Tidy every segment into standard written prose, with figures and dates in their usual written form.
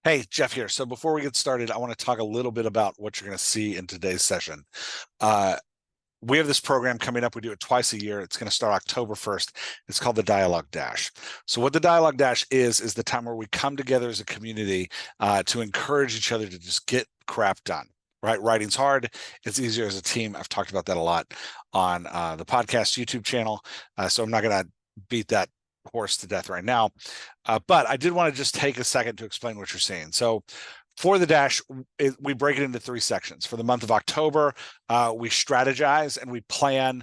Hey, Jeff here. So before we get started, I want to talk a little bit about what you're going to see in today's session. Uh, we have this program coming up. We do it twice a year. It's going to start October 1st. It's called the Dialogue Dash. So what the Dialogue Dash is the time where we come together as a community to encourage each other to just get crap done. Right? Writing's hard. It's easier as a team. I've talked about that a lot on the podcast YouTube channel. So I'm not going to beat that horse to death right now. But I did want to just take a second to explain what you're seeing. So for the dash, we break it into three sections. For the month of October, we strategize and we plan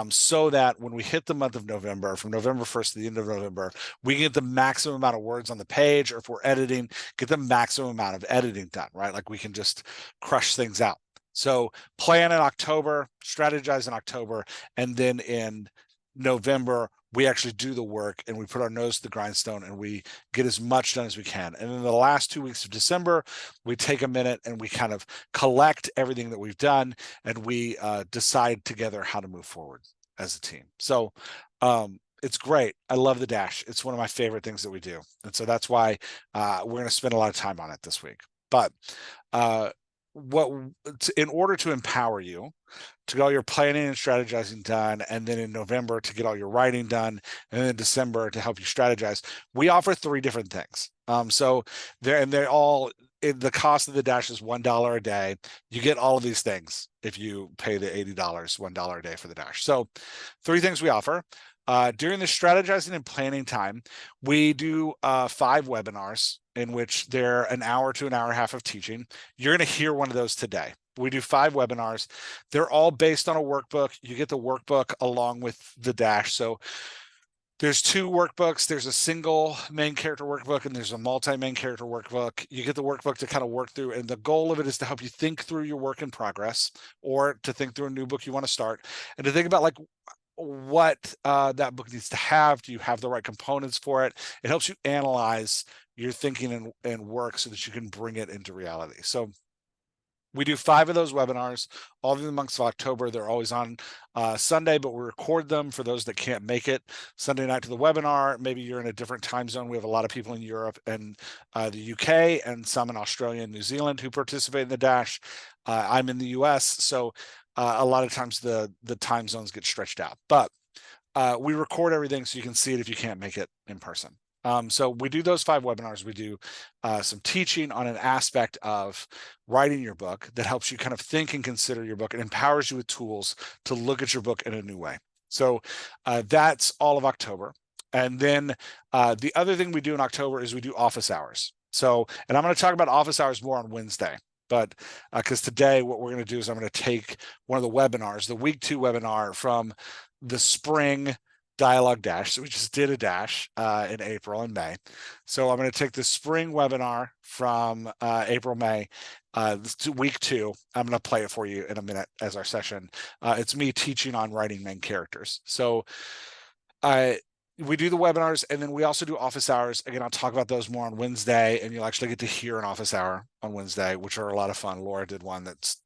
so that when we hit the month of November, from November 1st to the end of November, we get the maximum amount of words on the page, or if we're editing, get the maximum amount of editing done, right? Like we can just crush things out. So plan in October, strategize in October, and then in November, we actually do the work and we put our nose to the grindstone and we get as much done as we can. And in the last 2 weeks of December, we take a minute and we kind of collect everything that we've done and we decide together how to move forward as a team. So it's great. I love the dash. It's one of my favorite things that we do. And so that's why we're going to spend a lot of time on it this week. But in order to empower you to get all your planning and strategizing done, and then in November to get all your writing done, and then in December to help you strategize, we offer three different things. So they're all, the cost of the dash is $1 a day. You get all of these things if you pay the $80, $1 a day for the dash. So three things we offer. During the strategizing and planning time, we do 5 webinars in which they're an hour to an hour and a half of teaching. You're going to hear one of those today. We do 5 webinars. They're all based on a workbook. You get the workbook along with the dash. So there's 2 workbooks. There's a single main character workbook and there's a multi-main character workbook. You get the workbook to kind of work through, and the goal of it is to help you think through your work in progress, or to think through a new book you want to start, and to think about like what that book needs to have. Do you have the right components for it? It helps you analyze your thinking and work so that you can bring it into reality. So we do 5 of those webinars all through the months of October. They're always on Sunday, but we record them for those that can't make it Sunday night to the webinar. Maybe you're in a different time zone. We have a lot of people in Europe and the UK, and some in Australia and New Zealand who participate in the dash. I'm in the US, so a lot of times the time zones get stretched out. But we record everything so you can see it if you can't make it in person. So we do those 5 webinars. We do some teaching on an aspect of writing your book that helps you kind of think and consider your book and empowers you with tools to look at your book in a new way. So that's all of October. And then the other thing we do in October is we do office hours. So, and I'm going to talk about office hours more on Wednesday. But because today what we're going to do is I'm going to take one of the webinars, the week 2 webinar from the spring Dialogue Dash. So we just did a dash in April and May. So I'm going to take the spring webinar from April, May, week 2. I'm going to play it for you in a minute as our session. It's me teaching on writing main characters. So we do the webinars, and then we also do office hours. Again, I'll talk about those more on Wednesday, and you'll actually get to hear an office hour on Wednesday, which are a lot of fun. Laura did one that's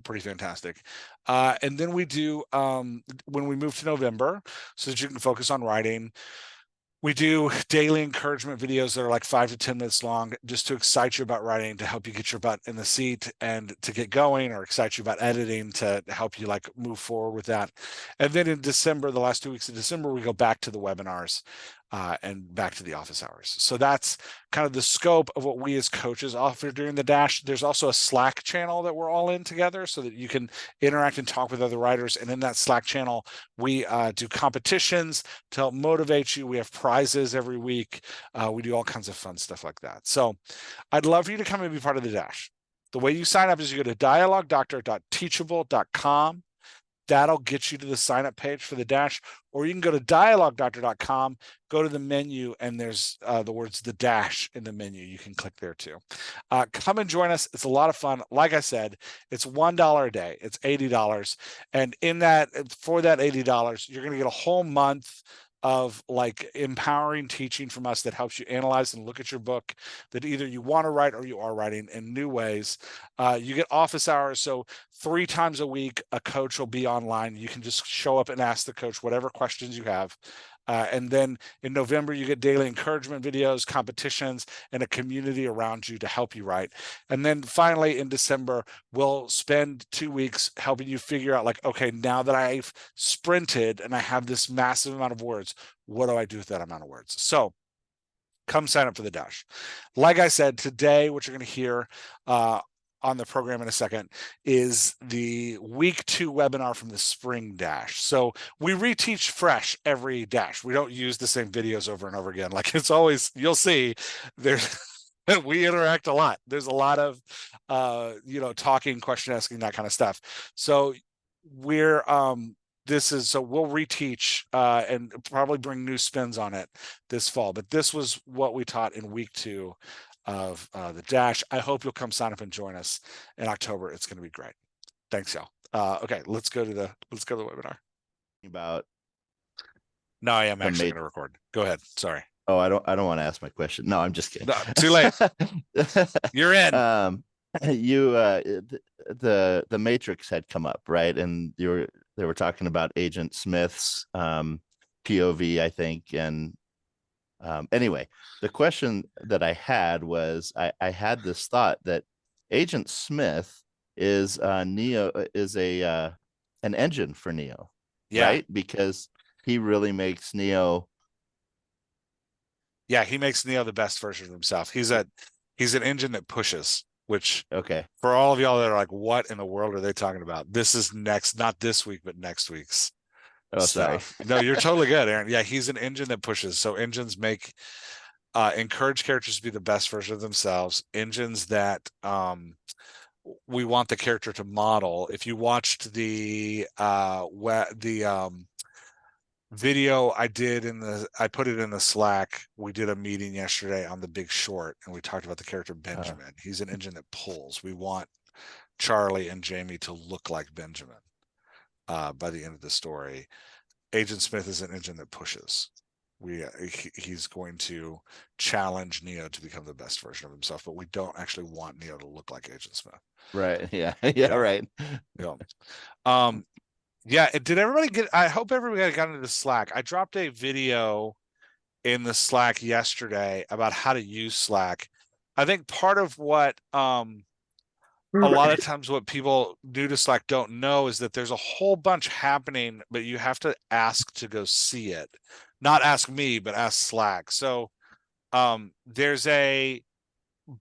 pretty fantastic. And then we do, when we move to November, so that you can focus on writing, we do daily encouragement videos that are like 5 to 10 minutes long, just to excite you about writing, to help you get your butt in the seat and to get going, or excite you about editing to help you like move forward with that. And then in December, the last 2 weeks of December, we go back to the webinars and back to the office hours. So that's kind of the scope of what we as coaches offer during the dash. There's also a Slack channel that we're all in together so that you can interact and talk with other writers. And in that Slack channel, we do competitions to help motivate you. We have prizes every week. We do all kinds of fun stuff like that. So I'd love for you to come and be part of the dash. The way you sign up is you go to dialoguedoctor.teachable.com. That'll get you to the sign up page for the dash, or you can go to dialoguedoctor.com, go to the menu, and there's the words the dash in the menu. You can click there too. Come and join us. It's a lot of fun. Like I said, it's $1 a day. It's $80. And in that, for that $80, you're going to get a whole month of like empowering teaching from us that helps you analyze and look at your book that either you want to write or you are writing in new ways. You get office hours. So 3 times a week, a coach will be online. You can just show up and ask the coach whatever questions you have. And then in November, you get daily encouragement videos, competitions, and a community around you to help you write. And then finally in December, we'll spend 2 weeks helping you figure out, like, okay, now that I've sprinted and I have this massive amount of words, what do I do with that amount of words? So come sign up for the Dash. Like I said, today, what you're going to hear on the program in a second is the week 2 webinar from the spring Dash. So we reteach fresh every Dash. We don't use the same videos over and over again. Like, it's always, you'll see there's we interact a lot. There's a lot of talking, question asking, that kind of stuff. So we're so we'll reteach and probably bring new spins on it this fall. But this was what we taught in week 2 of the Dash. I hope you'll come sign up and join us in October. It's going to be great. Thanks, y'all. Okay, let's go to the webinar. About no, I am actually going to record. Go ahead. Sorry. Oh, I don't want to ask my question. No, I'm just kidding. No, too late. You're in. The Matrix had come up, right? And they were talking about Agent Smith's POV, I think. And anyway, the question that I had was, I had this thought that Agent Smith is Neo is an engine for Neo, right? Because he really makes Neo. Yeah, he makes Neo the best version of himself. He's an engine that pushes, which, okay, for all of y'all that are like, what in the world are they talking about? This is not this week, but next week's stuff. Sorry. No, you're totally good, Aaron. Yeah, he's an engine that pushes. So engines encourage characters to be the best version of themselves. Engines that we want the character to model. If you watched the video I put it in the Slack. We did a meeting yesterday on The Big Short, and we talked about the character Benjamin. He's an engine that pulls. We want Charlie and Jamie to look like Benjamin by the end of the story. Agent Smith is an engine that pushes. He's going to challenge Neo to become the best version of himself, but we don't actually want Neo to look like Agent Smith. Right. Yeah. Right. Yeah. Did everybody get? I hope everybody got into the Slack. I dropped a video in the Slack yesterday about how to use Slack. I think part of what a lot of times what people new to Slack don't know is that there's a whole bunch happening, but you have to ask to go see it. Not ask me, but ask Slack. So there's a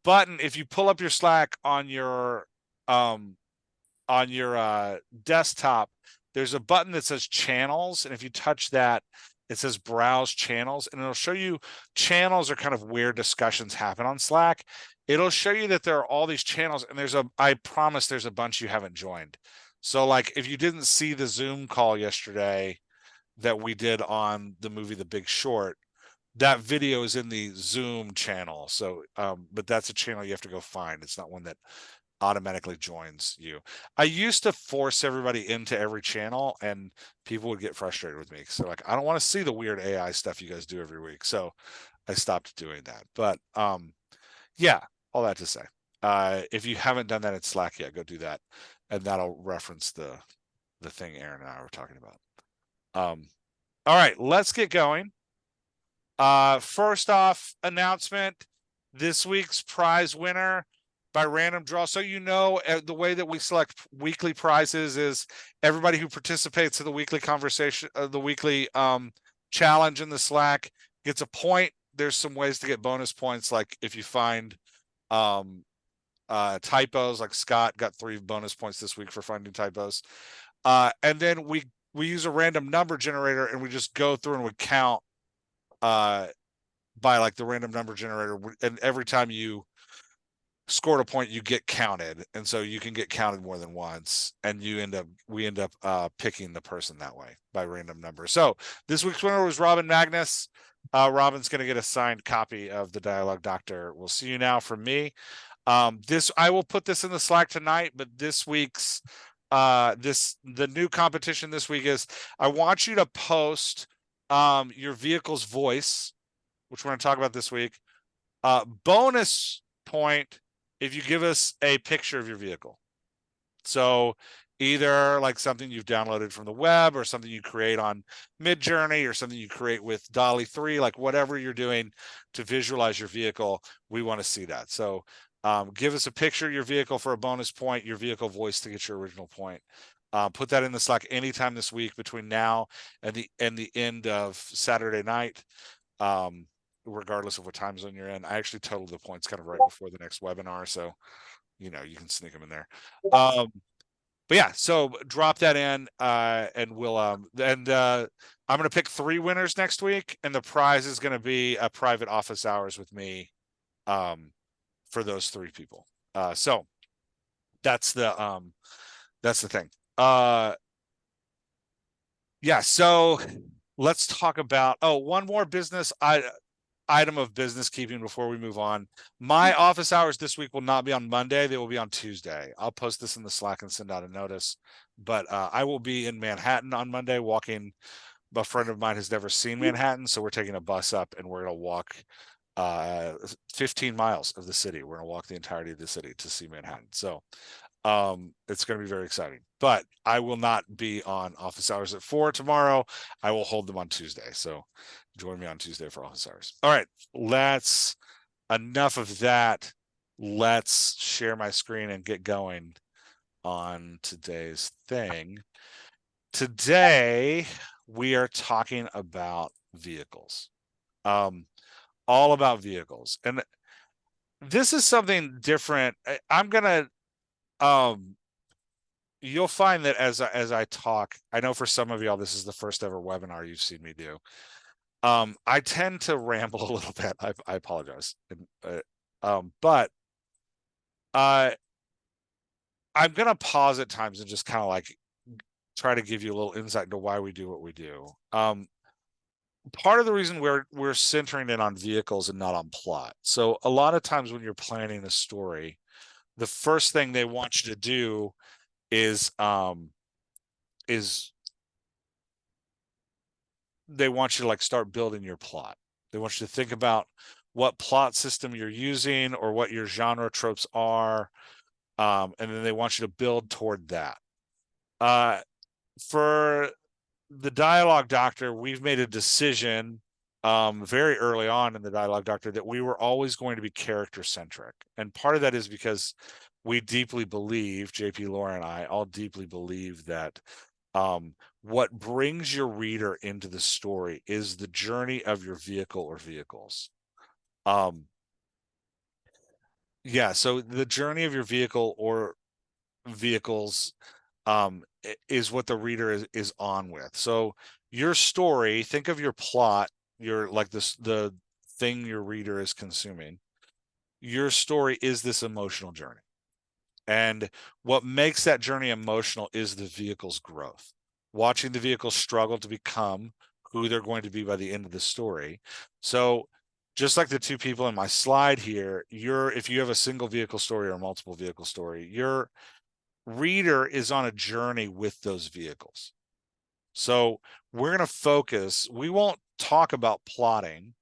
button. If you pull up your Slack on your desktop, there's a button that says channels, and if you touch that, it says browse channels, and it'll show you channels are kind of where discussions happen on Slack. It'll show you that there are all these channels, and I promise there's a bunch you haven't joined. So like if you didn't see the Zoom call yesterday that we did on the movie The Big Short, that video is in the Zoom channel. So but that's a channel you have to go find. It's not one that automatically joins you. I used to force everybody into every channel, and people would get frustrated with me. So like, I don't want to see the weird AI stuff you guys do every week. So I stopped doing that. But yeah, all that to say, if you haven't done that in Slack yet, go do that, and that'll reference the thing Aaron and I were talking about. All right, let's get going. First off, announcement: this week's prize winner by random draw. So the way that we select weekly prizes is everybody who participates in the weekly conversation, the weekly challenge in the Slack gets a point. There's some ways to get bonus points, like if you find typos, like Scott got 3 bonus points this week for finding typos. And then we use a random number generator, and we just go through and we count by like the random number generator, and every time you scored a point, you get counted, and so you can get counted more than once, and we end up picking the person that way by random number. So this week's winner was Robin Magnus. Robin's going to get a signed copy of the Dialogue Doctor. We'll see you now from me. I will put this in the Slack tonight, but this week's the new competition this week is, I want you to post your vehicle's voice, which we're going to talk about this week. Bonus point if you give us a picture of your vehicle. So either like something you've downloaded from the web or something you create on Midjourney or something you create with Dolly 3, like whatever you're doing to visualize your vehicle, we want to see that. So give us a picture of your vehicle for a bonus point, your vehicle voice to get your original point. Put that in the Slack anytime this week between now and the end of Saturday night, regardless of what time zone you're in. I actually totaled the points kind of right before the next webinar, so you can sneak them in there. But yeah, so drop that in, and we'll I'm gonna pick 3 winners next week, and the prize is gonna be a private office hours with me, for those 3 people. So that's the thing. Yeah, so let's talk about one more item of business keeping before we move on. My office hours this week will not be on Monday. They will be on Tuesday. I'll post this in the Slack and send out a notice. But I will be in Manhattan on Monday walking. A friend of mine has never seen Manhattan, so we're taking a bus up and we're going to walk 15 miles of the city. We're going to walk the entirety of the city to see Manhattan. So it's going to be very exciting. But I will not be on office hours at 4 tomorrow. I will hold them on Tuesday. So join me on Tuesday for office hours. All right, enough of that. Let's share my screen and get going on today's thing. Today we are talking about vehicles. All about vehicles. And this is something different. I'm gonna you'll find that as I talk, I know for some of y'all this is the first ever webinar you've seen me do. I tend to ramble a little bit. I apologize. But I'm gonna pause at times and just kind of like try to give you a little insight into why we do what we do. Part of the reason we're centering in on vehicles and not on plot. So a lot of times when you're planning a story, the first thing they want you to do is they want you to like start building your plot. They want you to think about what plot system you're using or what your genre tropes are, and then they want you to build toward that. For the Dialogue Doctor, we've made a decision very early on in the Dialogue Doctor that we were always going to be character centric, and part of that is because we deeply believe, JP, Laura, and I all deeply believe that what brings your reader into the story is the journey of your vehicle or vehicles. Yeah, so the journey of your vehicle or vehicles is what the reader is on with. So your story, think of your plot, your like the thing your reader is consuming. Your story is this emotional journey. And what makes that journey emotional is the vehicle's growth. Watching the vehicle struggle to become who they're going to be by the end of the story. So just like the 2 people in my slide here, if you have a single vehicle story or a multiple vehicle story, your reader is on a journey with those vehicles. So we're going to focus, we won't talk about plotting.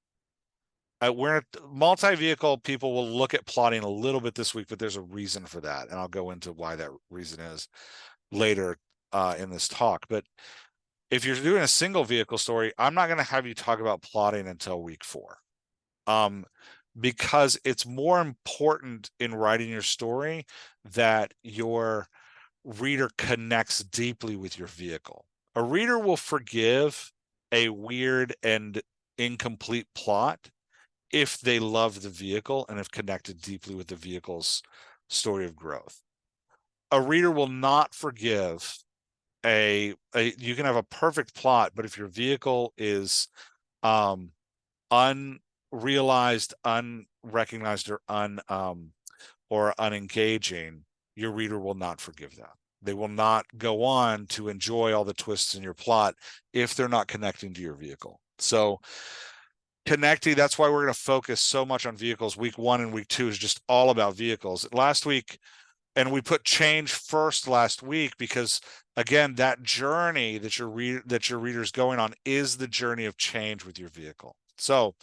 Multi-vehicle people will look at plotting a little bit this week, but there's a reason for that. And I'll go into why that reason is later in this talk. But if you're doing a single vehicle story, I'm not going to have you talk about plotting until week 4. Because it's more important in writing your story that your reader connects deeply with your vehicle. A reader will forgive a weird and incomplete plot if they love the vehicle and have connected deeply with the vehicle's story of growth. A reader will not forgive you can have a perfect plot, but if your vehicle is unrealized, unrecognized, or unengaging, your reader will not forgive that. They will not go on to enjoy all the twists in your plot if they're not connecting to your vehicle. So connecting, that's why we're going to focus so much on vehicles. Week 1 and week 2 is just all about vehicles. Last week, and we put change first last week because again, that journey that your reader's going on is the journey of change with your vehicle. So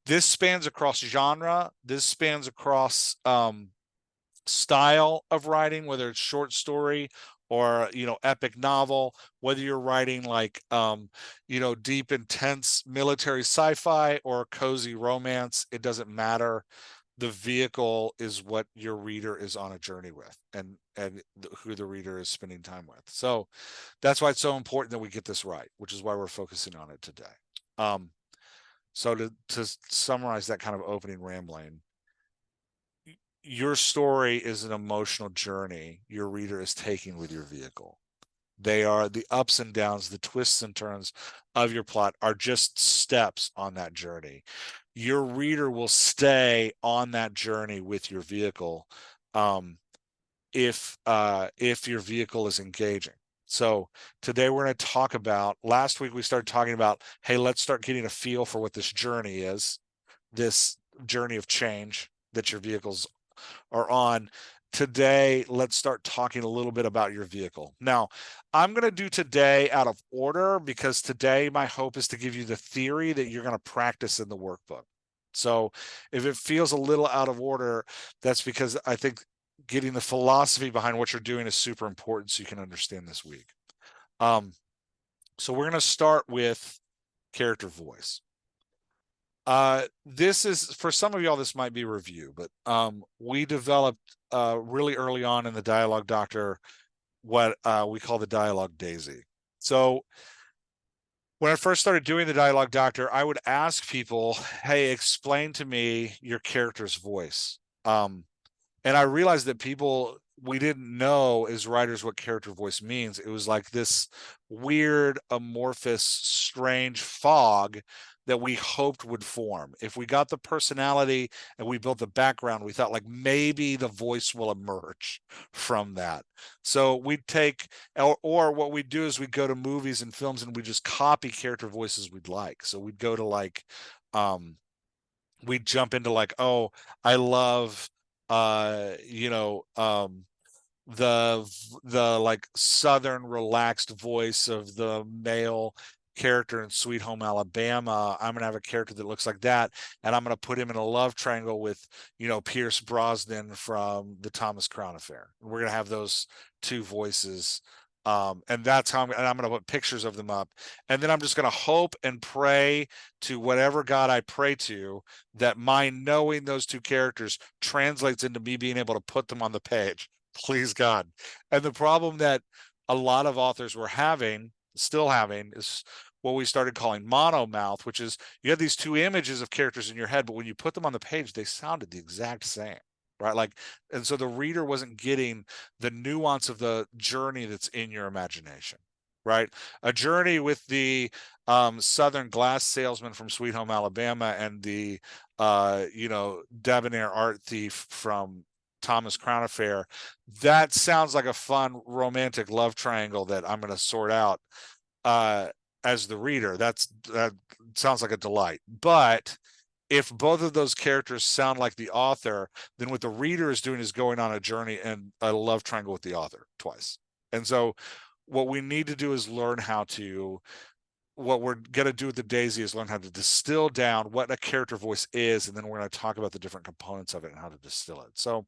this spans across genre, this spans across style of writing, whether it's short story or epic novel, whether you're writing like deep intense military sci-fi or cozy romance, it doesn't matter. The vehicle is what your reader is on a journey with, and who the reader is spending time with. So that's why it's so important that we get this right, which is why we're focusing on it today. So to summarize that kind of opening rambling, your story is an emotional journey your reader is taking with your vehicle. They are the ups and downs, the twists and turns of your plot are just steps on that journey. Your reader will stay on that journey with your vehicle, um, if your vehicle is engaging. So today we're going to talk about. Last week we started talking about, hey, let's start getting a feel for what this journey is, this journey of change that your vehicles are on. Today, let's start talking a little bit about your vehicle. Now, I'm going to do today out of order because today my hope is to give you the theory that you're going to practice in the workbook. So if it feels a little out of order, that's because I think getting the philosophy behind what you're doing is super important so you can understand this week. So we're going to start with character voice. This is, for some of y'all, this might be review, but we developed really early on in the Dialogue Doctor what we call the Dialogue Daisy. So when I first started doing the Dialogue Doctor, I would ask people, hey, explain to me your character's voice. And I realized that we didn't know as writers what character voice means. It was like this weird, amorphous, strange fog that we hoped would form. If we got the personality and we built the background, we thought like maybe the voice will emerge from that. So we'd take, or what we'd do is we'd go to movies and films and we just copy character voices we'd like. So we'd go to like, we'd jump into like, oh, I love the like southern relaxed voice of the male character in Sweet Home Alabama. I'm gonna have a character that looks like that, and I'm gonna put him in a love triangle with Pierce Brosnan from the Thomas Crown Affair. We're gonna have those two voices. And that's how I'm going to put pictures of them up. And then I'm just going to hope and pray to whatever God I pray to that my knowing those two characters translates into me being able to put them on the page. Please God. And the problem that a lot of authors were having, still having, is what we started calling monomouth, which is you have these two images of characters in your head, but when you put them on the page, they sounded the exact same. Right. Like, and so the reader wasn't getting the nuance of the journey that's in your imagination. Right. A journey with the Southern glass salesman from Sweet Home Alabama and the debonair art thief from Thomas Crown Affair. That sounds like a fun romantic love triangle that I'm going to sort out as the reader. That sounds like a delight. But if both of those characters sound like the author, then what the reader is doing is going on a journey and a love triangle with the author twice. And so what we need to do is learn how to, what we're going to do with the Daisy is learn how to distill down what a character voice is, and then we're going to talk about the different components of it and how to distill it. So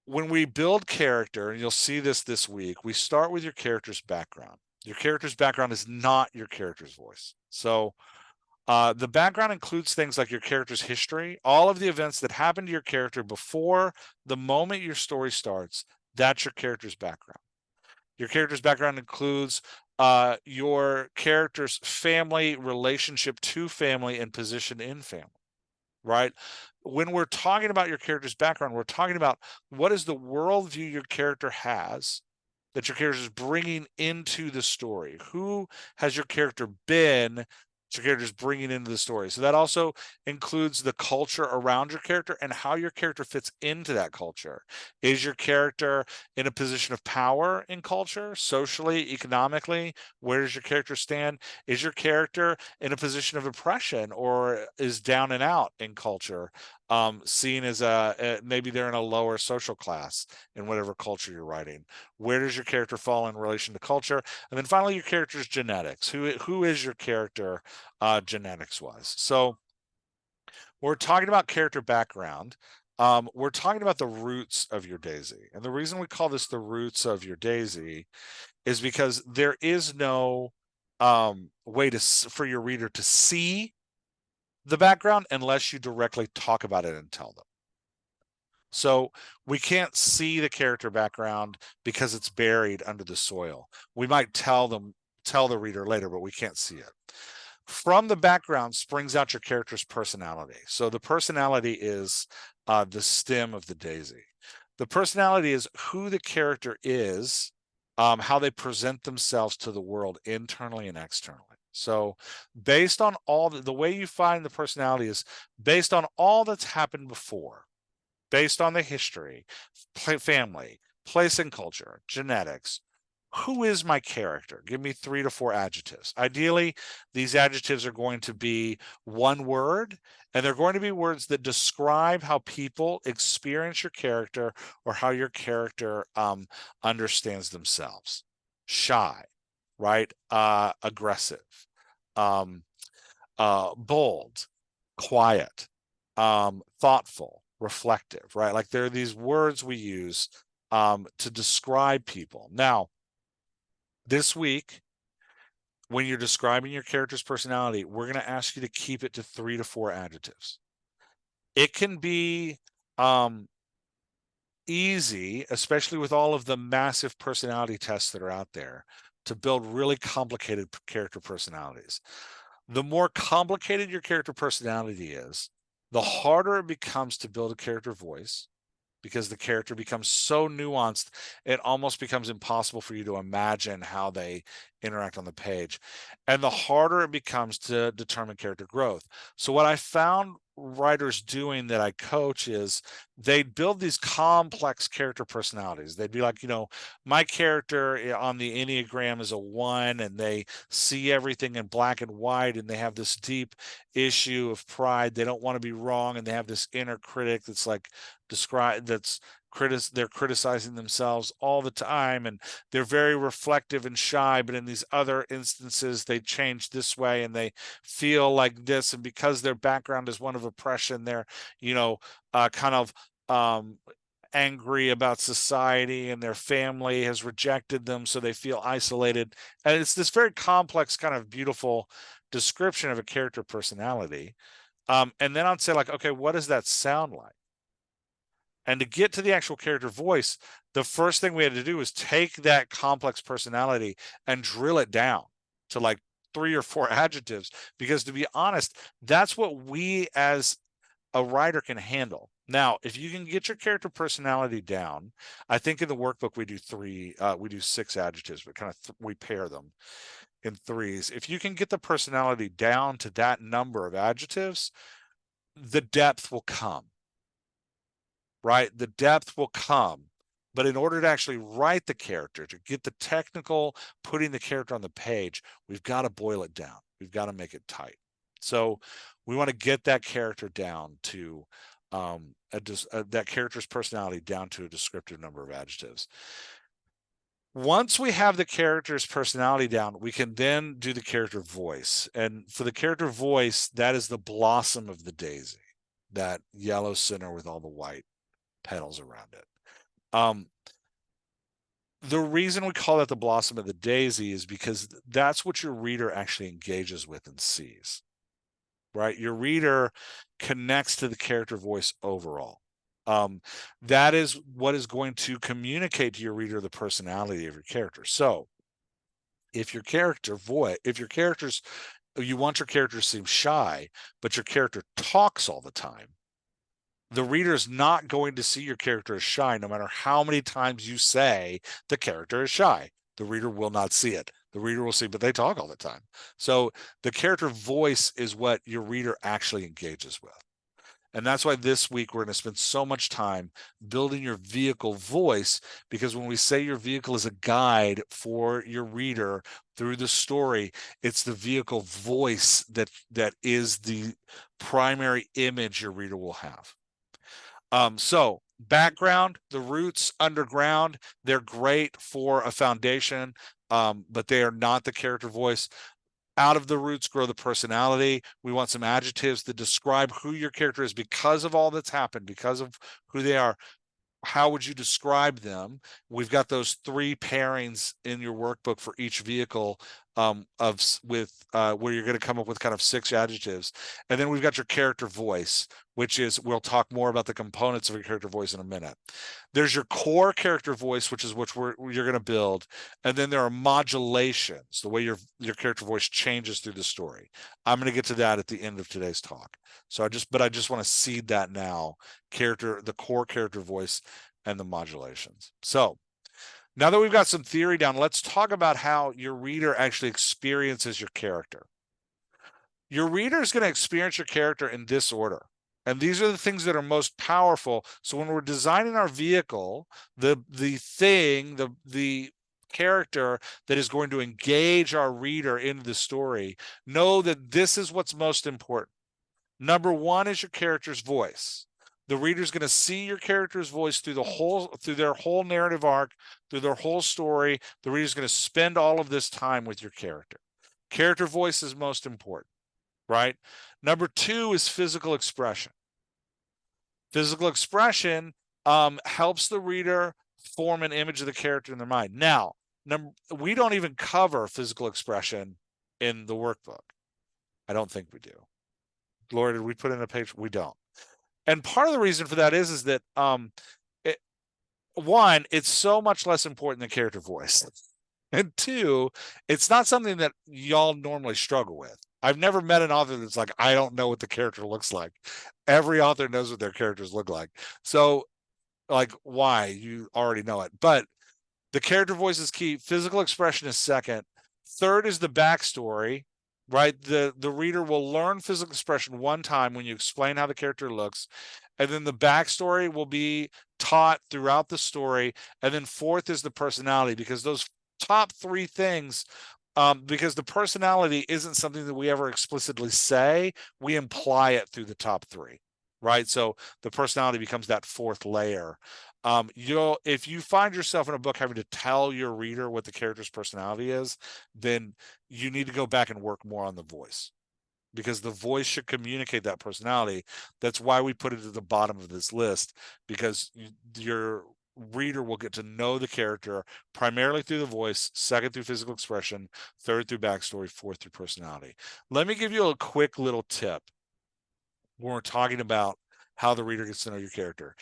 when we build character, and you'll see this week, we start with your character's background. Your character's background is not your character's voice. So the background includes things like your character's history, all of the events that happened to your character before the moment your story starts. That's your character's background. Your character's background includes your character's family, relationship to family, and position in family, right? When we're talking about your character's background, we're talking about what is the worldview your character has that your character is bringing into the story. Who has your character been? Your character is bringing into the story. So that also includes the culture around your character and how your character fits into that culture. Is your character in a position of power in culture, socially, economically? Where does your character stand? Is your character in a position of oppression or is down and out in culture? Seen as maybe they're in a lower social class in whatever culture you're writing. Where does your character fall in relation to culture? And then finally, your character's genetics. Who is your character genetics wise? So we're talking about character background. We're talking about the roots of your daisy. And the reason we call this the roots of your daisy is because there is no way for your reader to see the background unless you directly talk about it and tell them. So we can't see the character background because it's buried under the soil. We might tell the reader later, but we can't see it. From the background springs out your character's personality. So the personality is the stem of the daisy. The personality is who the character is, how they present themselves to the world internally and externally. So based on all the way you find the personality is based on all that's happened before, based on the history, family, place and culture, genetics. Who is my character? Give me 3 to 4 adjectives. Ideally, these adjectives are going to be one word, and they're going to be words that describe how people experience your character or how your character understands themselves. Shy, right? Aggressive, um, bold, quiet, thoughtful, reflective, right? Like there are these words we use to describe people. Now, this week, when you're describing your character's personality, we're going to ask you to keep it to 3 to 4 adjectives. It can be easy, especially with all of the massive personality tests that are out there, to build really complicated character personalities. The more complicated your character personality is, the harder it becomes to build a character voice because the character becomes so nuanced, it almost becomes impossible for you to imagine how they interact on the page. And the harder it becomes to determine character growth. So, what I found writers doing that I coach is they'd build these complex character personalities. They'd be like, my character on the Enneagram is a 1, and they see everything in black and white, and they have this deep issue of pride. They don't want to be wrong, and they have this inner critic that's like they're criticizing themselves all the time, and they're very reflective and shy, but in these other instances they change this way and they feel like this, and because their background is one of oppression, they're kind of angry about society, and their family has rejected them, so they feel isolated. And it's this very complex, kind of beautiful description of a character personality. And then I'd say, like, okay, what does that sound like? And to get to the actual character voice, the first thing we had to do was take that complex personality and drill it down to like 3 or 4 adjectives, because to be honest, that's what we as a writer can handle. Now, if you can get your character personality down, I think in the workbook we do 6 adjectives, but kind of we pair them in 3s. If you can get the personality down to that number of adjectives, the depth will come. Right? The depth will come. But in order to actually write the character, to get the technical putting the character on the page, we've got to boil it down. We've got to make it tight. So we want to get that character down to that character's personality down to a descriptive number of adjectives. Once we have the character's personality down, we can then do the character voice. And for the character voice, that is the blossom of the daisy, that yellow center with all the white petals around it. The reason we call that the blossom of the daisy is because that's what your reader actually engages with and sees, right? Your reader connects to the character voice overall. That is what is going to communicate to your reader the personality of your character. So if your you want your character to seem shy, but your character talks all the time, the reader is not going to see your character as shy, no matter how many times you say the character is shy. The reader will not see it. The reader will see, but they talk all the time. So the character voice is what your reader actually engages with. And that's why this week we're going to spend so much time building your vehicle voice, because when we say your vehicle is a guide for your reader through the story, it's the vehicle voice that is the primary image your reader will have. So background, the roots underground, they're great for a foundation, but they are not the character voice. Out of the roots grow the personality. We want some adjectives that describe who your character is because of all that's happened, because of who they are. How would you describe them? We've got those 3 pairings in your workbook for each vehicle where you're going to come up with kind of 6 adjectives. And then we've got your character voice, which is, we'll talk more about the components of your character voice in a minute. There's your core character voice, which is what you're going to build. And then there are modulations, the way your character voice changes through the story. I'm going to get to that at the end of today's talk. So I just want to seed that now, the core character voice and the modulations. So now that we've got some theory down, let's talk about how your reader actually experiences your character. Your reader is going to experience your character in this order. And these are the things that are most powerful. So when we're designing our vehicle, the character that is going to engage our reader into the story, know that this is what's most important. Number 1 is your character's voice. The reader's going to see your character's voice through their whole narrative arc, through their whole story. The reader's going to spend all of this time with your character. Character voice is most important, right? Number 2 is physical expression. Physical expression helps the reader form an image of the character in their mind. Now, we don't even cover physical expression in the workbook. I don't think we do. Laura, did we put in a page? We don't. And part of the reason for that is that one, it's so much less important than character voice. And 2, it's not something that y'all normally struggle with. I've never met an author that's like, I don't know what the character looks like. Every author knows what their characters look like. So, like, why? You already know it. But the character voice is key. Physical expression is second. Third is the backstory, right? The reader will learn physical expression one time when you explain how the character looks. And then the backstory will be taught throughout the story. And then fourth is the personality, because those top 3 things, because the personality isn't something that we ever explicitly say, we imply it through the top 3, right? So the personality becomes that 4th layer. If you find yourself in a book having to tell your reader what the character's personality is, then you need to go back and work more on the voice, because the voice should communicate that personality. That's why we put it at the bottom of this list, because your reader will get to know the character primarily through the voice, second through physical expression, third through backstory, fourth through personality. Let me give you a quick little tip when we're talking about how the reader gets to know your character.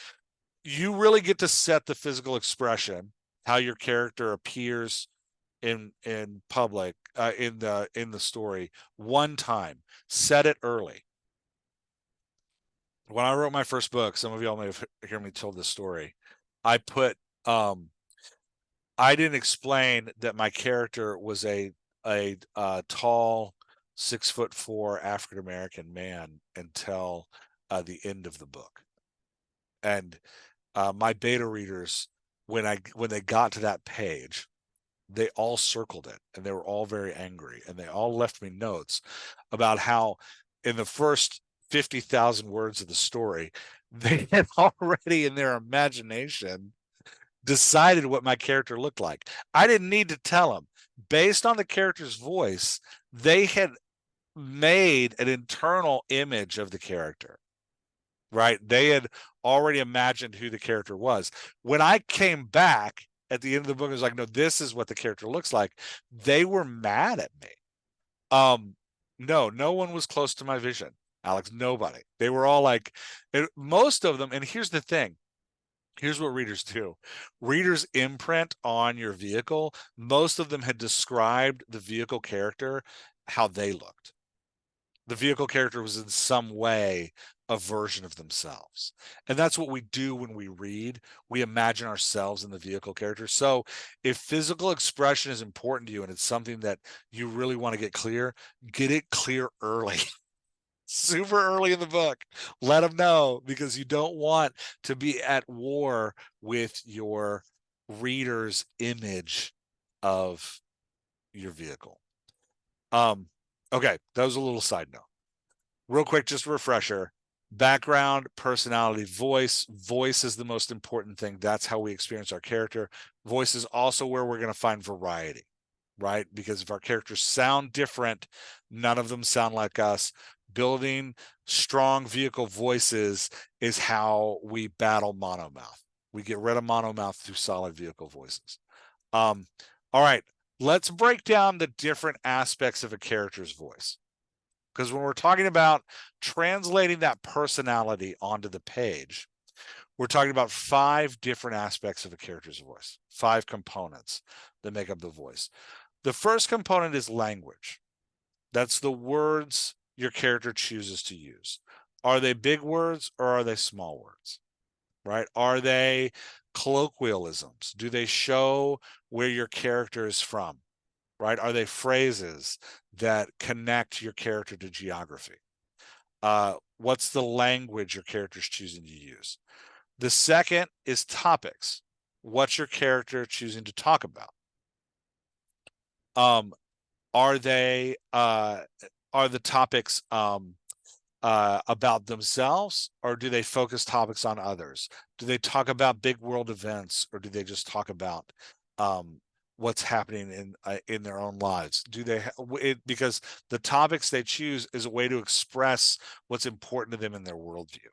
You really get to set the physical expression, how your character appears in public, in the story, one time. Set it early. When I wrote my first book, some of y'all may have heard me tell this story. I put I didn't explain that my character was a tall 6'4" African American man until the end of the book. And my beta readers, when they got to that page, they all circled it, and they were all very angry, and they all left me notes about how in the first 50,000 words of the story, they had already in their imagination decided what my character looked like. I didn't need to tell them. Based on the character's voice, they had made an internal image of the character, right? They had already imagined who the character was. When I came back at the end of the book, it was like, no, this is what the character looks like. They were mad at me. No one was close to my vision, Alex. Nobody. They were all like, most of them. And here's the thing. Here's what readers do. Readers imprint on your vehicle. Most of them had described the vehicle character how they looked. The vehicle character was in some way a version of themselves. And that's what we do when we read. We imagine ourselves in the vehicle character. So if physical expression is important to you and it's something that you really want to get it clear early. Super early in the book. Let them know, because you don't want to be at war with your reader's image of your vehicle. Okay, that was a little side note. Real quick, just a refresher. Background, personality, voice. Voice is the most important thing. That's how we experience our character. Voice is also where we're going to find variety. right? Because if our characters sound different, none of them sound like us. Building strong vehicle voices is how we battle monomouth. We get rid of monomouth through solid vehicle voices. All right, let's break down the different aspects of a character's voice. Because when we're talking about translating that personality onto the page, we're talking about 5 different aspects of a character's voice, 5 components that make up the voice. The first component is language. That's the words your character chooses to use. Are they big words or are they small words? Right? Are they colloquialisms? Do they show where your character is from? Right? Are they phrases that connect your character to geography? What's the language your character's choosing to use? The second is topics. What's your character choosing to talk about? Um, are the topics about themselves, or do they focus topics on others? Do they talk about big world events, or do they just talk about um, what's happening in their own lives? Do they because the topics they choose is a way to express what's important to them in their worldview,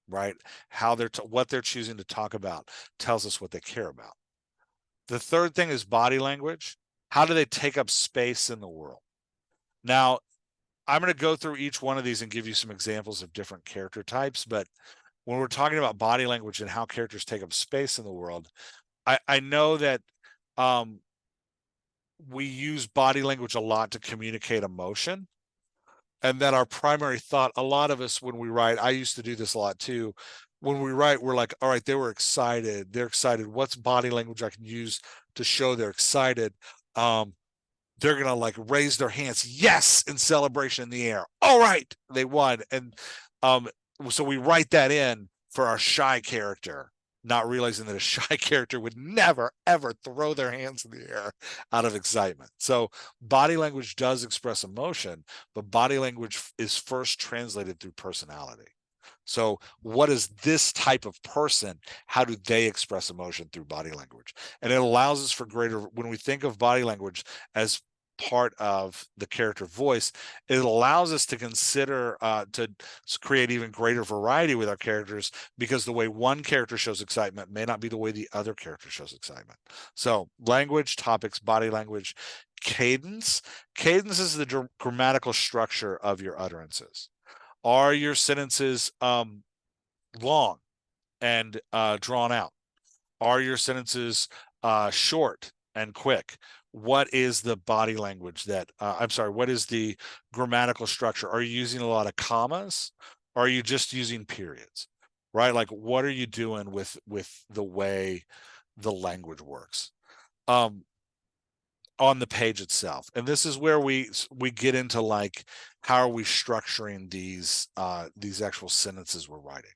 right? How what they're choosing to talk about tells us what they care about. The third thing is body language. How do they take up space in the world? Now, I'm going to go through each one of these and give you some examples of different character types. But when we're talking about body language and how characters take up space in the world, I know that um, we use body language a lot to communicate emotion. And that our primary thought, a lot of us, when we write, I used to do this a lot too. When we write, we're like, all right, they were excited. They're excited. What's body language I can use to show they're excited? Um, they're gonna like raise their hands, yes, in celebration in the air. All right, they won. And um, so we write that in for our shy character, not realizing that a shy character would never ever throw their hands in the air out of excitement. So body language does express emotion, but body language is first translated through personality. So, what is this type of person? How do they express emotion through body language? And it allows us for greater, when we think of body language as part of the character voice, it allows us to consider, to create even greater variety with our characters, because the way one character shows excitement may not be the way the other character shows excitement. So, language, topics, body language, cadence. Cadence is the grammatical structure of your utterances. Are your sentences long and drawn out? Are your sentences short and quick? What is the body language that, I'm sorry, what is the grammatical structure? Are you using a lot of commas? Or are you just using periods? Right? Like, what are you doing with the way the language works? Um, on the page itself. And this is where we get into like, how are we structuring these actual sentences we're writing.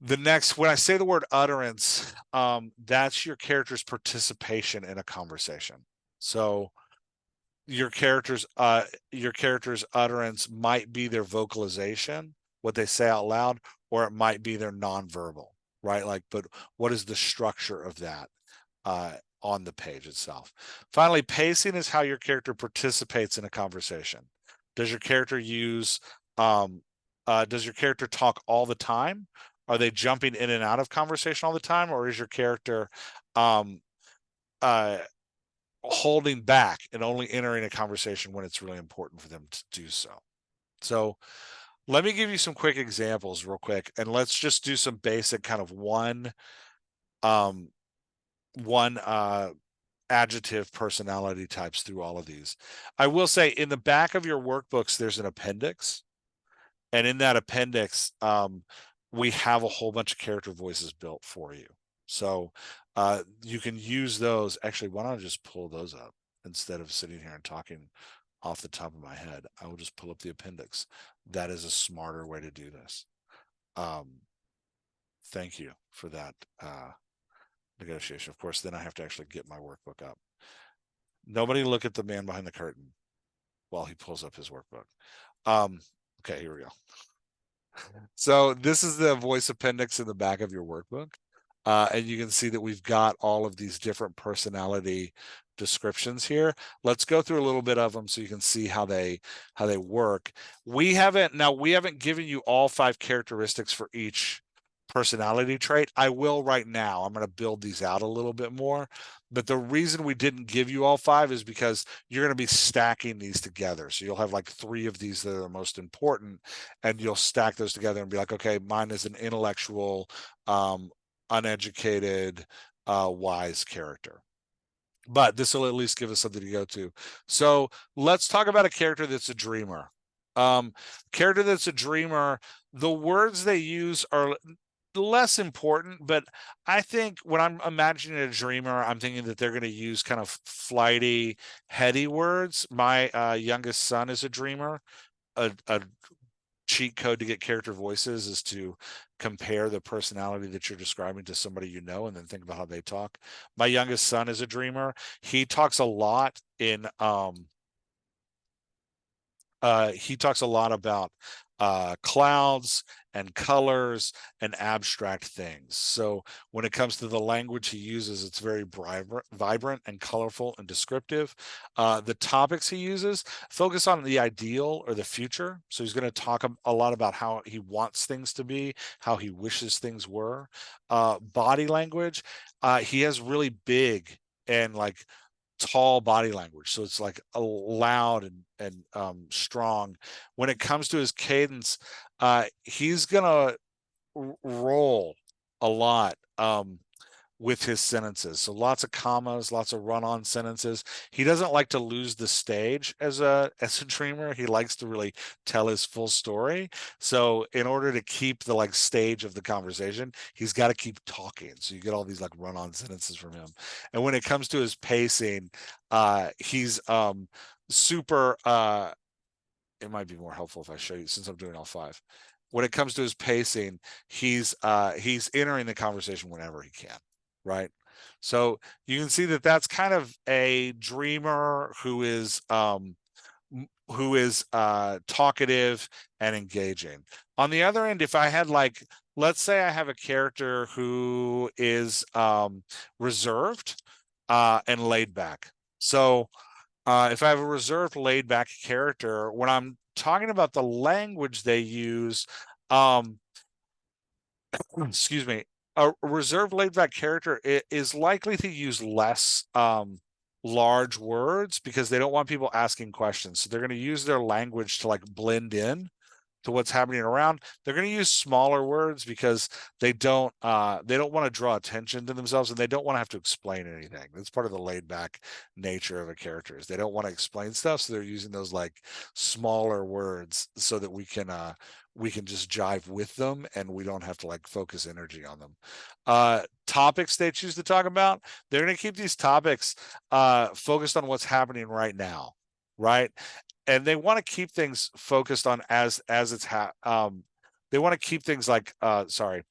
The next, when I say the word utterance, that's your character's participation in a conversation. So your character's utterance might be their vocalization, what they say out loud, or it might be their nonverbal, right? Like, but what is the structure of that on the page itself? Finally, pacing is how your character participates in a conversation. Does your character does your character talk all the time? Are they jumping in and out of conversation all the time, or is your character um, uh, holding back and only entering a conversation when it's really important for them to do so? So let me give you some quick examples real quick, and let's just do some basic kind of um, one adjective personality types through all of these. I will say, in the back of your workbooks, there's an appendix. And in that appendix, we have a whole bunch of character voices built for you. So you can use those. Actually, why don't I just pull those up instead of sitting here and talking off the top of my head? I will just pull up the appendix. That is a smarter way to do this. Thank you for that negotiation. Of course, then I have to actually get my workbook up. Nobody look at the man behind the curtain while he pulls up his workbook. Okay, here we go. So this is the voice appendix in the back of your workbook. And you can see that we've got all of these different personality descriptions here. Let's go through a little bit of them so you can see how they work. We haven't given you all 5 characteristics for each personality trait. I will right now. I'm going to build these out a little bit more. But the reason we didn't give you all 5 is because you're going to be stacking these together. So you'll have like 3 of these that are the most important, and you'll stack those together and be like, okay, mine is an intellectual, um, uneducated, wise character. But this will at least give us something to go to. So let's talk about a character that's a dreamer. Character that's a dreamer, the words they use are less important, but I think when I'm imagining a dreamer, I'm thinking that they're going to use kind of flighty, heady words. My youngest son is a dreamer. A cheat code to get character voices is to compare the personality that you're describing to somebody you know and then think about how they talk. My youngest son is a dreamer. He talks a lot in he talks a lot about clouds and colors and abstract things. So when it comes to the language he uses, it's very vibrant and colorful and descriptive. The topics he uses focus on the ideal or the future. So he's going to talk a lot about how he wants things to be, how he wishes things were. Body language, he has really big and like tall body language, so it's like a loud and strong. When it comes to his cadence, he's gonna roll a lot with his sentences. So lots of commas, lots of run-on sentences. He doesn't like to lose the stage as a dreamer. He likes to really tell his full story. So in order to keep the like stage of the conversation, he's got to keep talking. So you get all these like run-on sentences from him. And when it comes to his pacing, he's super it might be more helpful if I show you since I'm doing all 5. When it comes to his pacing, he's entering the conversation whenever he can, right? So you can see that that's kind of a dreamer who is talkative and engaging. On the other end, if I had like, let's say I have a character who is reserved and laid back. So if I have a reserved, laid back character, when I'm talking about the language they use, um, excuse me, a reserved, laid back character is likely to use less large words because they don't want people asking questions. So they're going to use their language to like blend in to what's happening around. They're going to use smaller words because they don't want to draw attention to themselves, and they don't want to have to explain anything. That's part of the laid back nature of a character is they don't want to explain stuff, so they're using those like smaller words so that we can just jive with them and we don't have to like focus energy on them. Topics they choose to talk about, they're going to keep these topics focused on what's happening right now, right? And they want to keep things focused on as it's they want to keep things like sorry,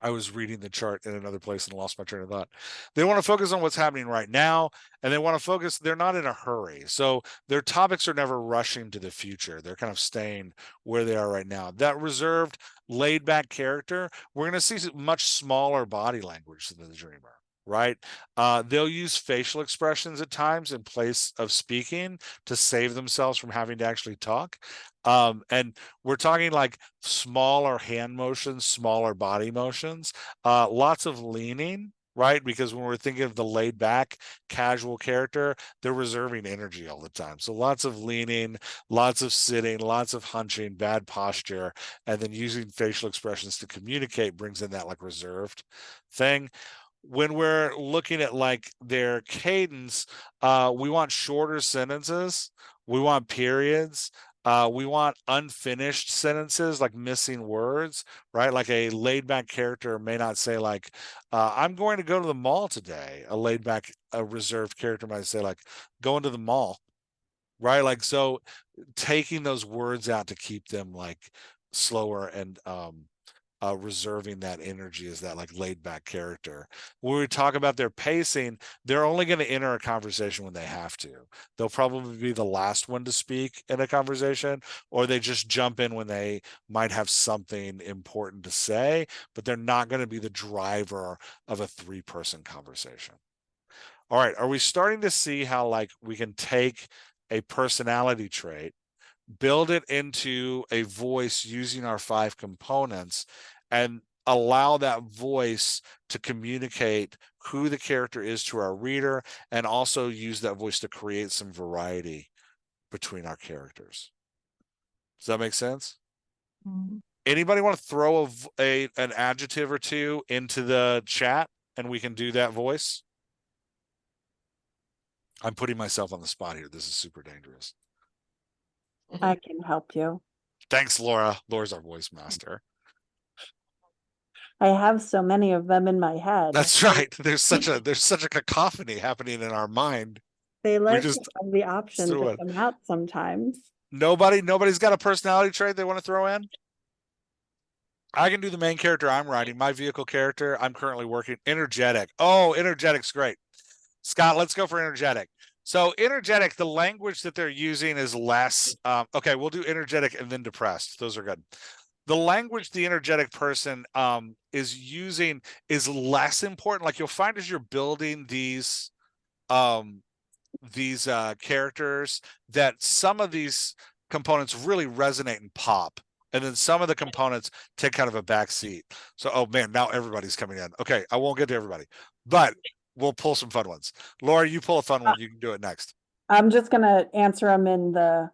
I was reading the chart in another place and lost my train of thought. They want to focus on what's happening right now, and they want to focus, they're not in a hurry. So their topics are never rushing to the future. They're kind of staying where they are right now. That reserved, laid back character, we're going to see much smaller body language than the dreamer. Right. They'll use facial expressions at times in place of speaking to save themselves from having to actually talk. And we're talking like smaller hand motions, smaller body motions, lots of leaning, right? Because when we're thinking of the laid back, casual character, they're reserving energy all the time. So lots of leaning, lots of sitting, lots of hunching, bad posture, and then using facial expressions to communicate brings in that like reserved thing. When we're looking at like their cadence, we want shorter sentences, we want periods, we want unfinished sentences like missing words, right? Like a laid back character may not say like, I'm going to go to the mall today. A laid back, a reserved character might say like, going to the mall, right? Like, so taking those words out to keep them like slower and reserving that energy as that like laid back character. When we talk about their pacing, they're only going to enter a conversation when they have to. They'll probably be the last one to speak in a conversation, or they just jump in when they might have something important to say, but they're not going to be the driver of a 3-person conversation. All right, are we starting to see how like we can take a personality trait, build it into a voice using our 5 components, and allow that voice to communicate who the character is to our reader, and also use that voice to create some variety between our characters? Does that make sense? Mm-hmm. Anybody want to throw an adjective or two into the chat and we can do that voice? I'm putting myself on the spot here. This is super dangerous. I can help you. Thanks, Laura. Laura's our voice master. I have so many of them in my head. That's right. There's such a cacophony happening in our mind. They We like to just have the option threw to it. come out sometimes. Nobody's got a personality trait they want to throw in. I can do the main character I'm writing. My vehicle character, I'm currently working energetic. Oh, energetic's great. Scott, let's go for energetic. So energetic, the language that they're using is less. Okay, we'll do energetic and then depressed. Those are good. The language the energetic person is using is less important. Like you'll find as you're building um, these characters that some of these components really resonate and pop, and then some of the components take kind of a back seat. So, oh man, now everybody's coming in. Okay, I won't get to everybody, but we'll pull some fun ones. Laura, you pull a fun one. You can do it next. I'm just gonna answer them in the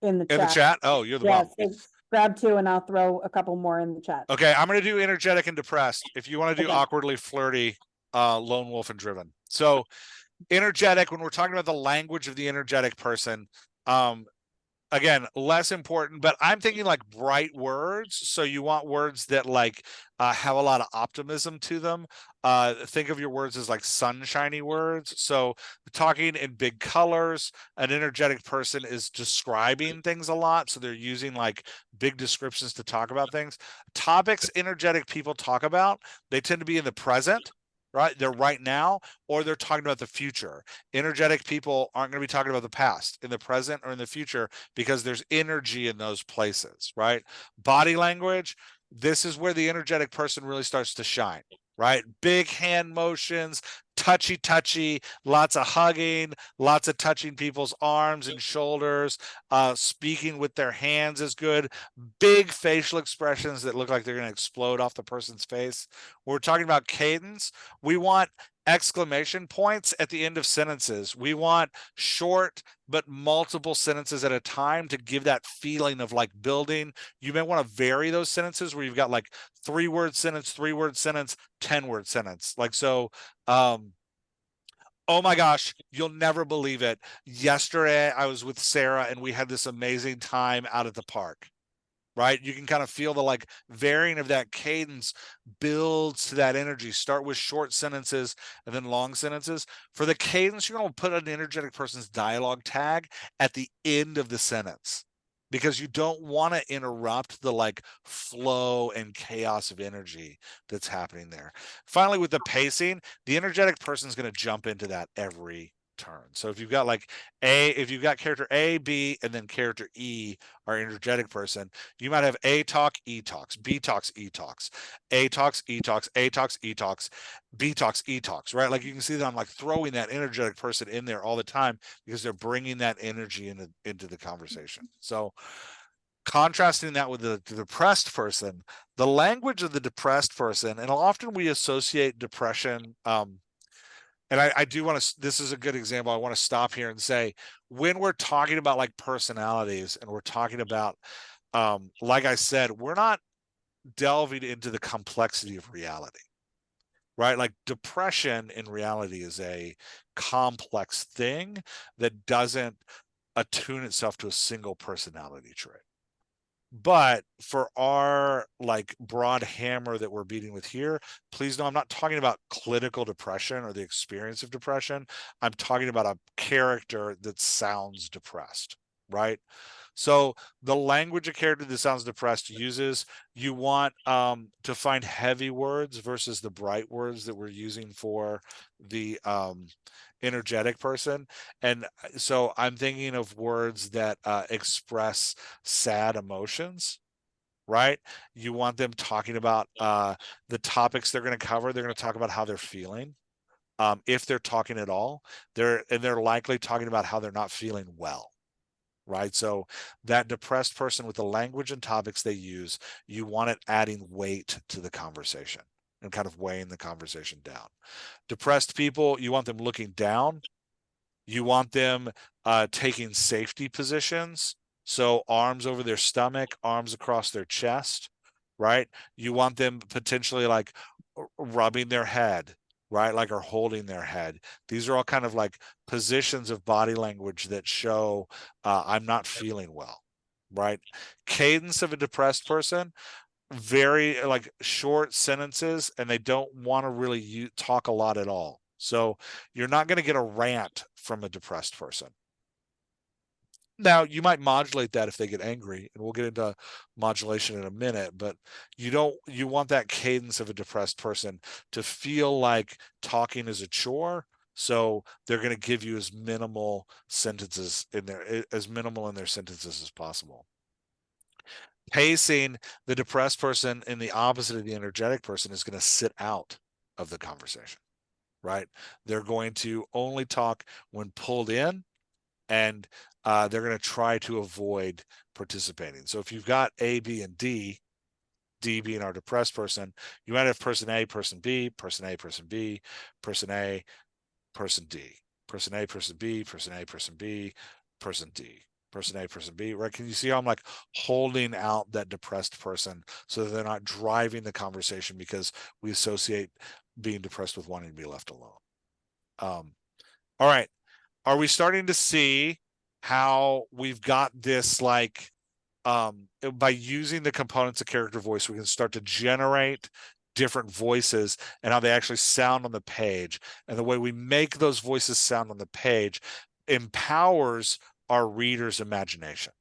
In the chat. chat? Oh, you're the Yeah, bomb. so grab 2 and I'll throw a couple more in the chat. Okay, I'm going to do energetic and depressed. If you want to do Okay. awkwardly flirty, lone wolf and driven. So energetic, when we're talking about the language of the energetic person, again, less important, but I'm thinking like bright words. So you want words that like have a lot of optimism to them. Think of your words as like sunshiny words. So talking in big colors, an energetic person is describing things a lot. So they're using like big descriptions to talk about things. Topics energetic people talk about, they tend to be in the present. Right, they're right now, or they're talking about the future. Energetic people aren't going to be talking about the past, in the present, or in the future, because there's energy in those places, right? Body language, this is where the energetic person really starts to shine, right? Big hand motions, touchy, lots of hugging, lots of touching people's arms and shoulders, speaking with their hands is good. Big facial expressions that look like they're going to explode off the person's face. When we're talking about cadence, we want exclamation points at the end of sentences. We want short but multiple sentences at a time to give that feeling of like building. You may want to vary those sentences where you've got like 3-word sentence, 3-word sentence, 10-word sentence. Like so, oh my gosh, you'll never believe it. Yesterday I was with Sarah and we had this amazing time out at the park. Right? You can kind of feel the like varying of that cadence builds to that energy. Start with short sentences and then long sentences. For the cadence, you're going to put an energetic person's dialogue tag at the end of the sentence because you don't want to interrupt the like flow and chaos of energy that's happening there. Finally, with the pacing, the energetic person is going to jump into that every turn. So if you've got like if you've got character A, B, and then character E, our energetic person, you might have A talk, E talks, B talks, E talks, A talks, E talks, A talks, E talks, B talks, E talks, right? Like you can see that I'm like throwing that energetic person in there all the time because they're bringing that energy into the conversation. So contrasting that with the depressed person, the language of the depressed person, and often we associate depression, and I do want to, this is a good example. I want to stop here and say, when we're talking about like personalities and we're talking about, like I said, we're not delving into the complexity of reality, right? Like depression in reality is a complex thing that doesn't attune itself to a single personality trait. But for our like broad hammer that we're beating with here, please know I'm not talking about clinical depression or the experience of depression. I'm talking about a character that sounds depressed. right? So the language a character that sounds depressed uses, you want to find heavy words versus the bright words that we're using for the energetic person. And so I'm thinking of words that express sad emotions, right? You want them talking about the topics they're going to cover. They're going to talk about how they're feeling. If they're talking at all, they're likely talking about how they're not feeling well, right? So that depressed person, with the language and topics they use, you want it adding weight to the conversation and kind of weighing the conversation down. Depressed people, you want them looking down. You want them taking safety positions. So arms over their stomach, arms across their chest, right? You want them potentially like rubbing their head, right? Like, or holding their head. These are all kind of like positions of body language that show I'm not feeling well, right? Cadence of a depressed person, very like short sentences, and they don't want to really talk a lot at all. So you're not going to get a rant from a depressed person. Now, you might modulate that if they get angry, and we'll get into modulation in a minute, but you want that cadence of a depressed person to feel like talking is a chore. So they're going to give you as minimal sentences in there, as minimal in their sentences as possible. Pacing, the depressed person in the opposite of the energetic person is going to sit out of the conversation, right? They're going to only talk when pulled in, and they're going to try to avoid participating. So if you've got A, B, and D, D being our depressed person, you might have person A, person B, person A, person B, person A, person D, person A, person B, person A, person B, person D, person A, person B, right? Can you see how I'm like holding out that depressed person so that they're not driving the conversation, because we associate being depressed with wanting to be left alone. All right. Are we starting to see how we've got this, like, by using the components of character voice, we can start to generate different voices and how they actually sound on the page. And the way we make those voices sound on the page empowers our reader's imagination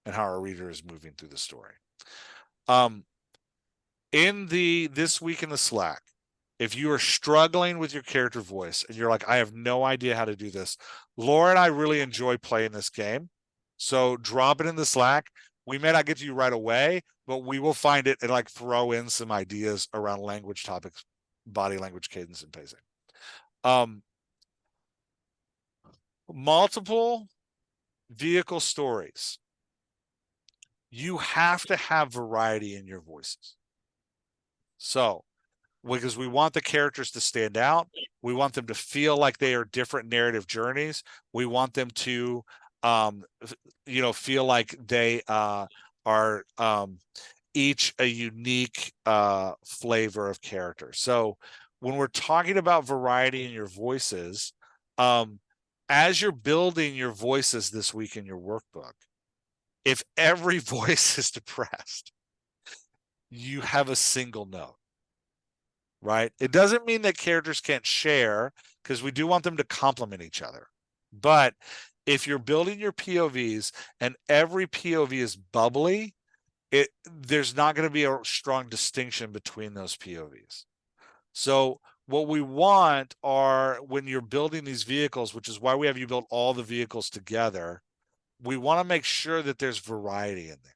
and how our reader is moving through the story. In this week in the Slack, if you are struggling with your character voice and you're like, I have no idea how to do this, Laura and I really enjoy playing this game. So drop it in the Slack. We may not get to you right away, but we will find it and like throw in some ideas around language topics, body language, cadence, and pacing. Multiple vehicle stories. You have to have variety in your voices. So, because we want the characters to stand out, we want them to feel like they are different narrative journeys. We want them to, feel like they are each a unique flavor of character. So when we're talking about variety in your voices, as you're building your voices this week in your workbook, if every voice is depressed, you have a single note, right? It doesn't mean that characters can't share, because we do want them to complement each other. But if you're building your POVs and every POV is bubbly, there's not going to be a strong distinction between those POVs. So what we want are, when you're building these vehicles, which is why we have you build all the vehicles together, we want to make sure that there's variety in there.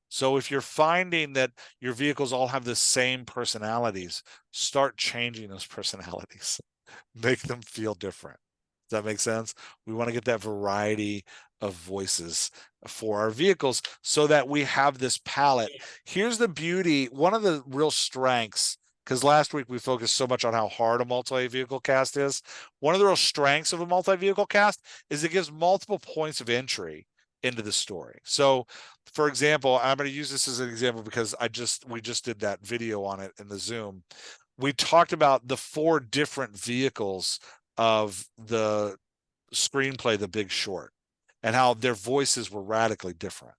So if you're finding that your vehicles all have the same personalities, start changing those personalities. Make them feel different. Does that make sense? We want to get that variety of voices for our vehicles so that we have this palette. Here's the beauty. One of the real strengths, because last week we focused so much on how hard a multi-vehicle cast is. One of the real strengths of a multi-vehicle cast is it gives multiple points of entry into the story. So, for example, I'm going to use this as an example because we just did that video on it in the Zoom. We talked about the 4 different vehicles of the screenplay, The Big Short, and how their voices were radically different.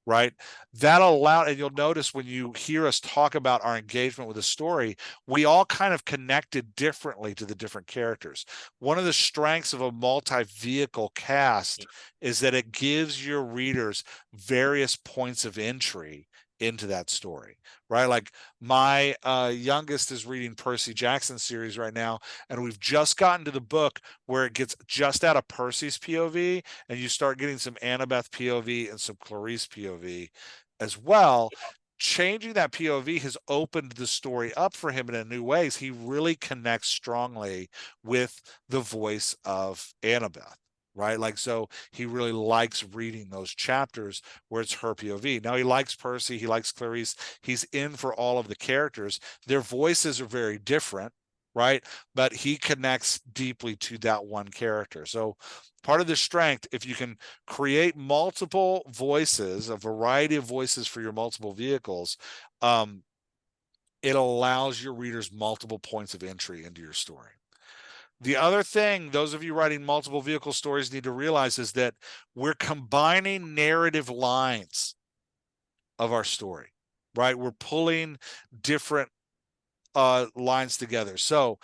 right? That allowed, and you'll notice when you hear us talk about our engagement with a story, we all kind of connected differently to the different characters. One of the strengths of a multi-vehicle cast is that it gives your readers various points of entry into that story, right? Like my youngest is reading Percy Jackson series right now, and we've just gotten to the book where it gets just out of Percy's POV, and you start getting some Annabeth POV and some Clarice POV as well. Changing that POV has opened the story up for him in a new ways. He really connects strongly with the voice of Annabeth, right? Like, so he really likes reading those chapters where it's her POV. Now he likes Percy, he likes Clarice, he's in for all of the characters. Their voices are very different, right? But he connects deeply to that one character. So part of the strength, if you can create multiple voices, a variety of voices for your multiple vehicles, it allows your readers multiple points of entry into your story. The other thing those of you writing multiple vehicle stories need to realize is that we're combining narrative lines of our story, right? We're pulling different lines together. So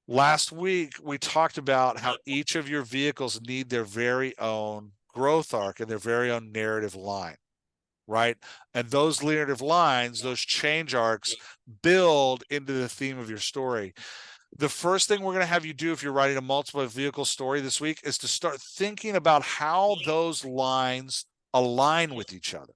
last week we talked about how each of your vehicles need their very own growth arc and their very own narrative line, right? And those narrative lines, those change arcs, build into the theme of your story. The first thing we're going to have you do if you're writing a multiple vehicle story this week is to start thinking about how those lines align with each other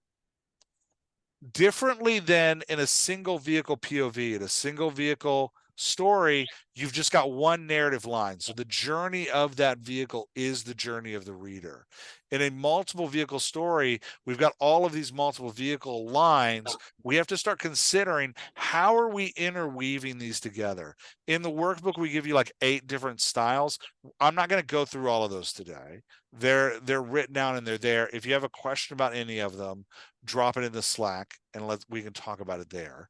differently than in a single vehicle POV. In a single vehicle story, you've just got one narrative line. So the journey of that vehicle is the journey of the reader. In a multiple vehicle story, we've got all of these multiple vehicle lines. We have to start considering how are we interweaving these together. In the workbook, we give you like 8 different styles. I'm not going to go through all of those today. They're written down and they're there. If you have a question about any of them, drop it in the Slack and we can talk about it there.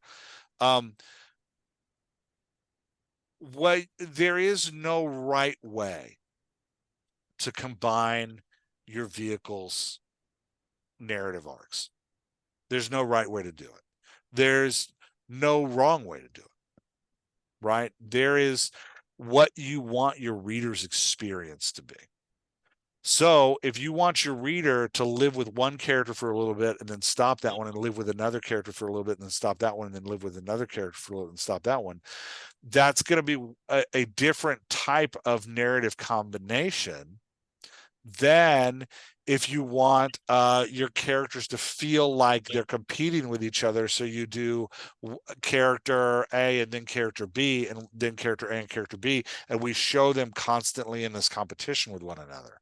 There is no right way to combine your vehicle's narrative arcs. There's no right way to do it. There's no wrong way to do it, right? There is what you want your reader's experience to be. So if you want your reader to live with one character for a little bit and then stop that one and live with another character for a little bit and then stop that one and then live with another character for a little bit and stop that one, that's going to be a different type of narrative combination than if you want your characters to feel like they're competing with each other. So you do character A and then character B and then character A and character B, and we show them constantly in this competition with one another.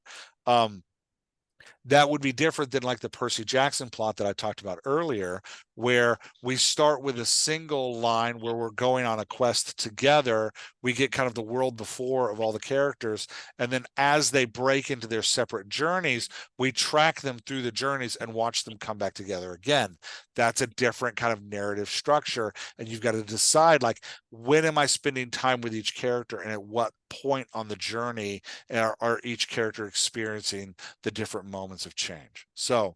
That would be different than like the Percy Jackson plot that I talked about earlier, where we start with a single line where we're going on a quest together. We get kind of the world before of all the characters. And then as they break into their separate journeys, we track them through the journeys and watch them come back together again. That's a different kind of narrative structure. And you've got to decide, like, when am I spending time with each character and at what point on the journey are each character experiencing the different moments of change. So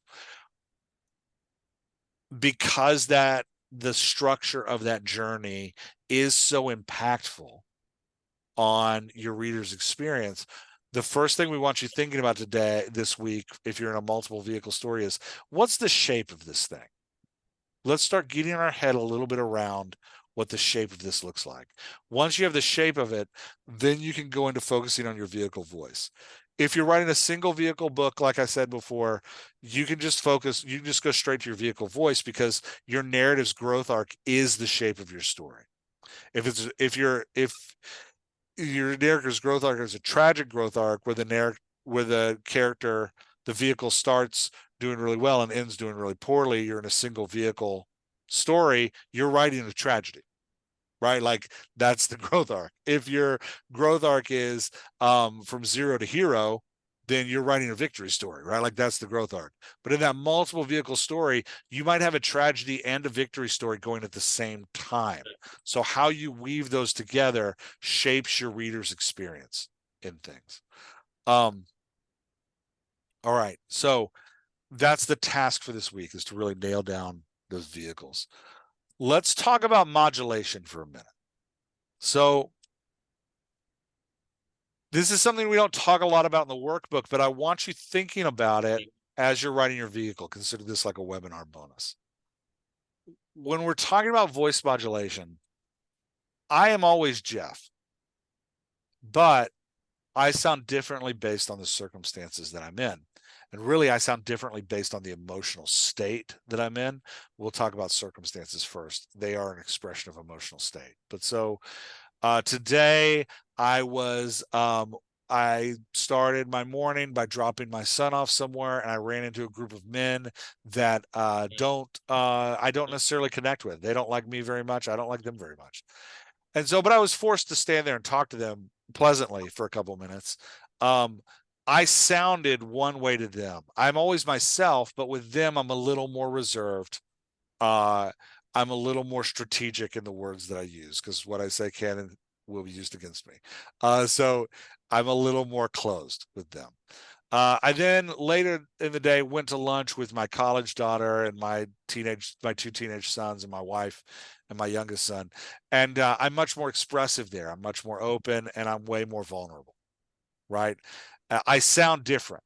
because that the structure of that journey is so impactful on your reader's experience, the first thing we want you thinking about this week, if you're in a multiple vehicle story, is what's the shape of this thing? Let's start getting our head a little bit around what the shape of this looks like. Once you have the shape of it, then you can go into focusing on your vehicle voice. If you're writing a single vehicle book, like I said before, you can just focus, you can just go straight to your vehicle voice because your narrative's growth arc is the shape of your story. If your narrator's growth arc is a tragic growth arc where the character, the vehicle starts doing really well and ends doing really poorly, you're in a single vehicle story, you're writing a tragedy, right? Like that's the growth arc. If your growth arc is from 0 to hero, then you're writing a victory story, right? Like that's the growth arc. But in that multiple vehicle story, you might have a tragedy and a victory story going at the same time. So how you weave those together shapes your reader's experience in things. All right. So that's the task for this week, is to really nail down those vehicles. Let's talk about modulation for a minute. So this is something we don't talk a lot about in the workbook, but I want you thinking about it as you're writing your vehicle. Consider this like a webinar bonus. When we're talking about voice modulation, I am always Jeff, but I sound differently based on the circumstances that I'm in. And really, I sound differently based on the emotional state that I'm in. We'll talk about circumstances first. They are an expression of emotional state. But so today I started my morning by dropping my son off somewhere, and I ran into a group of men that I don't necessarily connect with. They don't like me very much. I don't like them very much. And so, but I was forced to stand there and talk to them pleasantly for a couple minutes. I sounded one way to them. I'm always myself, but with them, I'm a little more reserved. I'm a little more strategic in the words that I use, because what I say can and will be used against me. So I'm a little more closed with them. I then later in the day went to lunch with my college daughter and my two teenage sons and my wife and my youngest son. And I'm much more expressive there. I'm much more open, and I'm way more vulnerable, right? I sound different.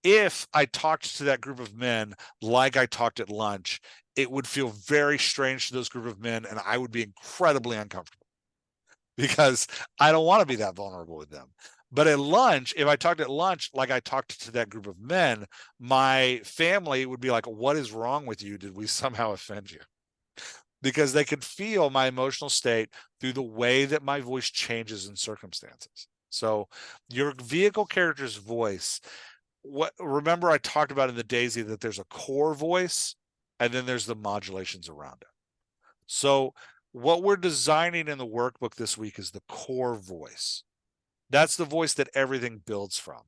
If I talked to that group of men like I talked at lunch, it would feel very strange to those group of men, and I would be incredibly uncomfortable because I don't want to be that vulnerable with them. But at lunch, if I talked at lunch like I talked to that group of men, my family would be like, "What is wrong with you? Did we somehow offend you?" Because they could feel my emotional state through the way that my voice changes in circumstances. So your vehicle character's voice, remember I talked about in the Daisy that there's a core voice and then there's the modulations around it. So what we're designing in the workbook this week is the core voice. That's the voice that everything builds from.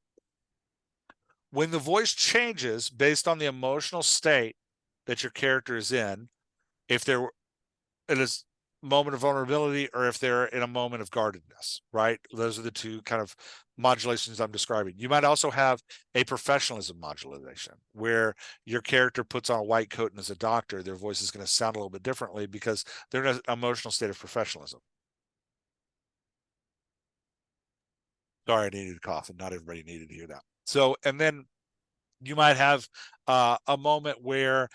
When the voice changes based on the emotional state that your character is in, if they're in a moment of vulnerability or if they're in a moment of guardedness, right? Those are the two kind of modulations I'm describing. You might also have a professionalism modulation where your character puts on a white coat and is a doctor. Their voice is going to sound a little bit differently because they're in an emotional state of professionalism. Sorry, I needed to cough, and not everybody needed to hear that. So, and then you might have a moment where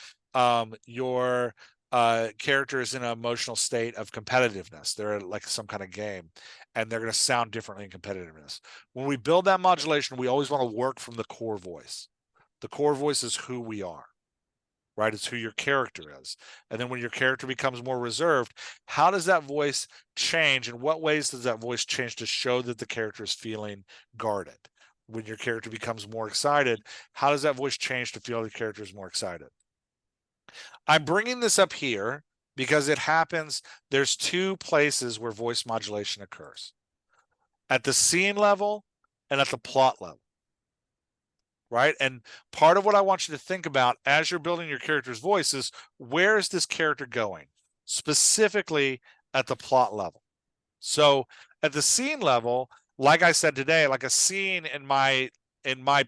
your character is in an emotional state of competitiveness. They're like some kind of game, and they're going to sound differently in competitiveness. When we build that modulation, we always want to work from the core voice. The core voice is who we are, right? It's who your character is. And then when your character becomes more reserved, how does that voice change? In what ways does that voice change to show that the character is feeling guarded? When your character becomes more excited, how does that voice change to feel the character is more excited? I'm bringing this up here because it happens. There's two places where voice modulation occurs: at the scene level and at the plot level, right? And part of what I want you to think about as you're building your character's voice is, where is this character going, specifically at the plot level? So at the scene level, like I said today, like a scene in my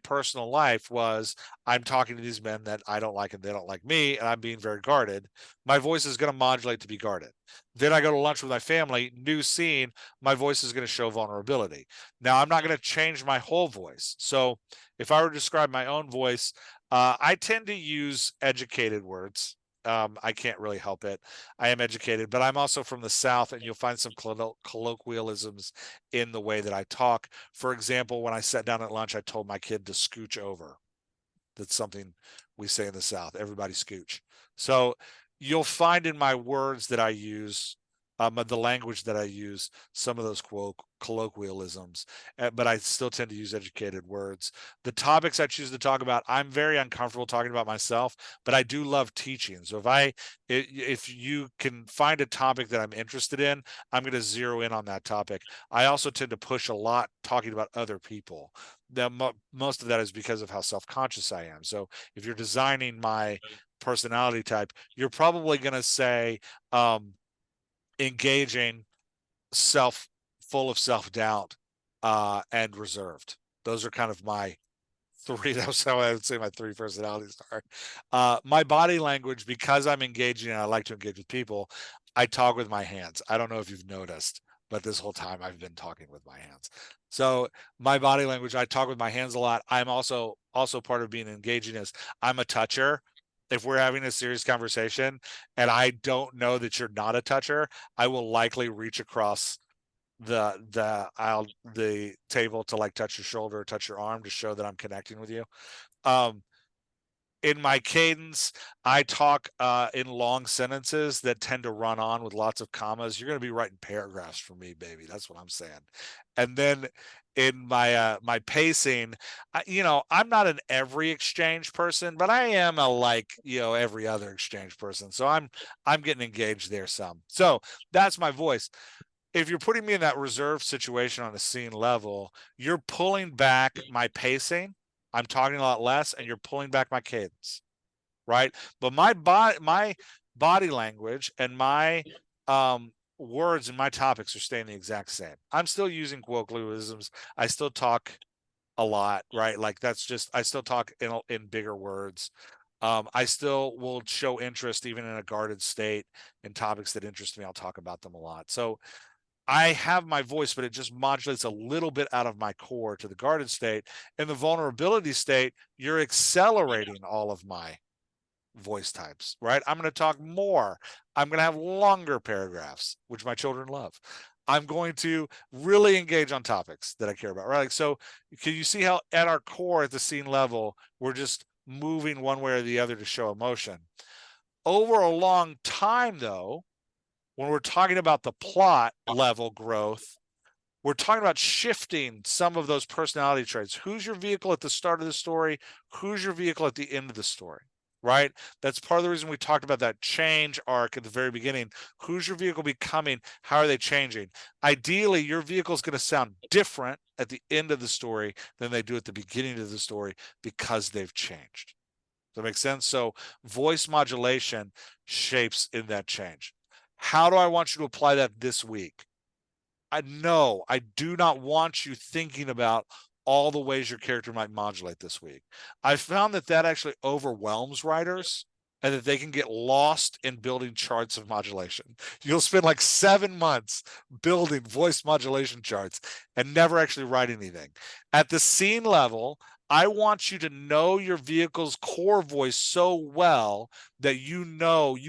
personal life was, I'm talking to these men that I don't like and they don't like me, and I'm being very guarded. My voice is going to modulate to be guarded. Then I go to lunch with my family, new scene, my voice is going to show vulnerability. Now I'm not going to change my whole voice. So if I were to describe my own voice, I tend to use educated words. I can't really help it. I am educated, but I'm also from the South, and you'll find some colloquialisms in the way that I talk. For example, when I sat down at lunch, I told my kid to scooch over. That's something we say in the South. Everybody scooch. So you'll find in my words that I use, the language that I use, some of those colloquialisms, but I still tend to use educated words. The topics I choose to talk about, I'm very uncomfortable talking about myself, but I do love teaching. So if you can find a topic that I'm interested in, I'm going to zero in on that topic. I also tend to push a lot talking about other people. Now, most of that is because of how self-conscious I am. So if you're designing my personality type, you're probably going to say engaging, full of self-doubt, and reserved. Those are kind of my three. That's how I would say my three personalities are. My body language, because I'm engaging and I like to engage with people, I talk with my hands. I don't know if you've noticed, but this whole time I've been talking with my hands. So my body language, I talk with my hands a lot. I'm also part of being engaging is I'm a toucher. If we're having a serious conversation and I don't know that you're not a toucher, I will likely reach across the table to like touch your shoulder or touch your arm to show that I'm connecting with you. In my cadence, I talk in long sentences that tend to run on with lots of commas. You're going to be writing paragraphs for me, baby. That's what I'm saying. And then in my pacing, I'm not an every exchange person, but I am a like every other exchange person. So I'm getting engaged there some. So that's my voice. If you're putting me in that reserve situation on a scene level, you're pulling back my pacing. I'm talking a lot less, and you're pulling back my cadence, right? But my body language and my words and my topics are staying the exact same. I'm still using colloquialisms. I still talk a lot, right? Like that's just I still talk in bigger words. I still will show interest even in a guarded state in topics that interest me. I'll talk about them a lot. So I have my voice, but it just modulates a little bit out of my core to the guarded state. In the vulnerability state, you're accelerating all of my voice types, right? I'm going to talk more. I'm going to have longer paragraphs, which my children love. I'm going to really engage on topics that I care about, right? Like, so can you see how at our core, at the scene level, we're just moving one way or the other to show emotion? Over a long time, though, when we're talking about the plot level growth, we're talking about shifting some of those personality traits. Who's your vehicle at the start of the story? Who's your vehicle at the end of the story? Right? That's part of the reason we talked about that change arc at the very beginning. Who's your vehicle becoming? How are they changing? Ideally, your vehicle is going to sound different at the end of the story than they do at the beginning of the story because they've changed. Does that make sense? So voice modulation shapes in that change. How do I want you to apply that this week? I do not want you thinking about all the ways your character might modulate this week. I found that actually overwhelms writers and that they can get lost in building charts of modulation. You'll spend like 7 months building voice modulation charts and never actually write anything. At the scene level, I want you to know your vehicle's core voice so well that you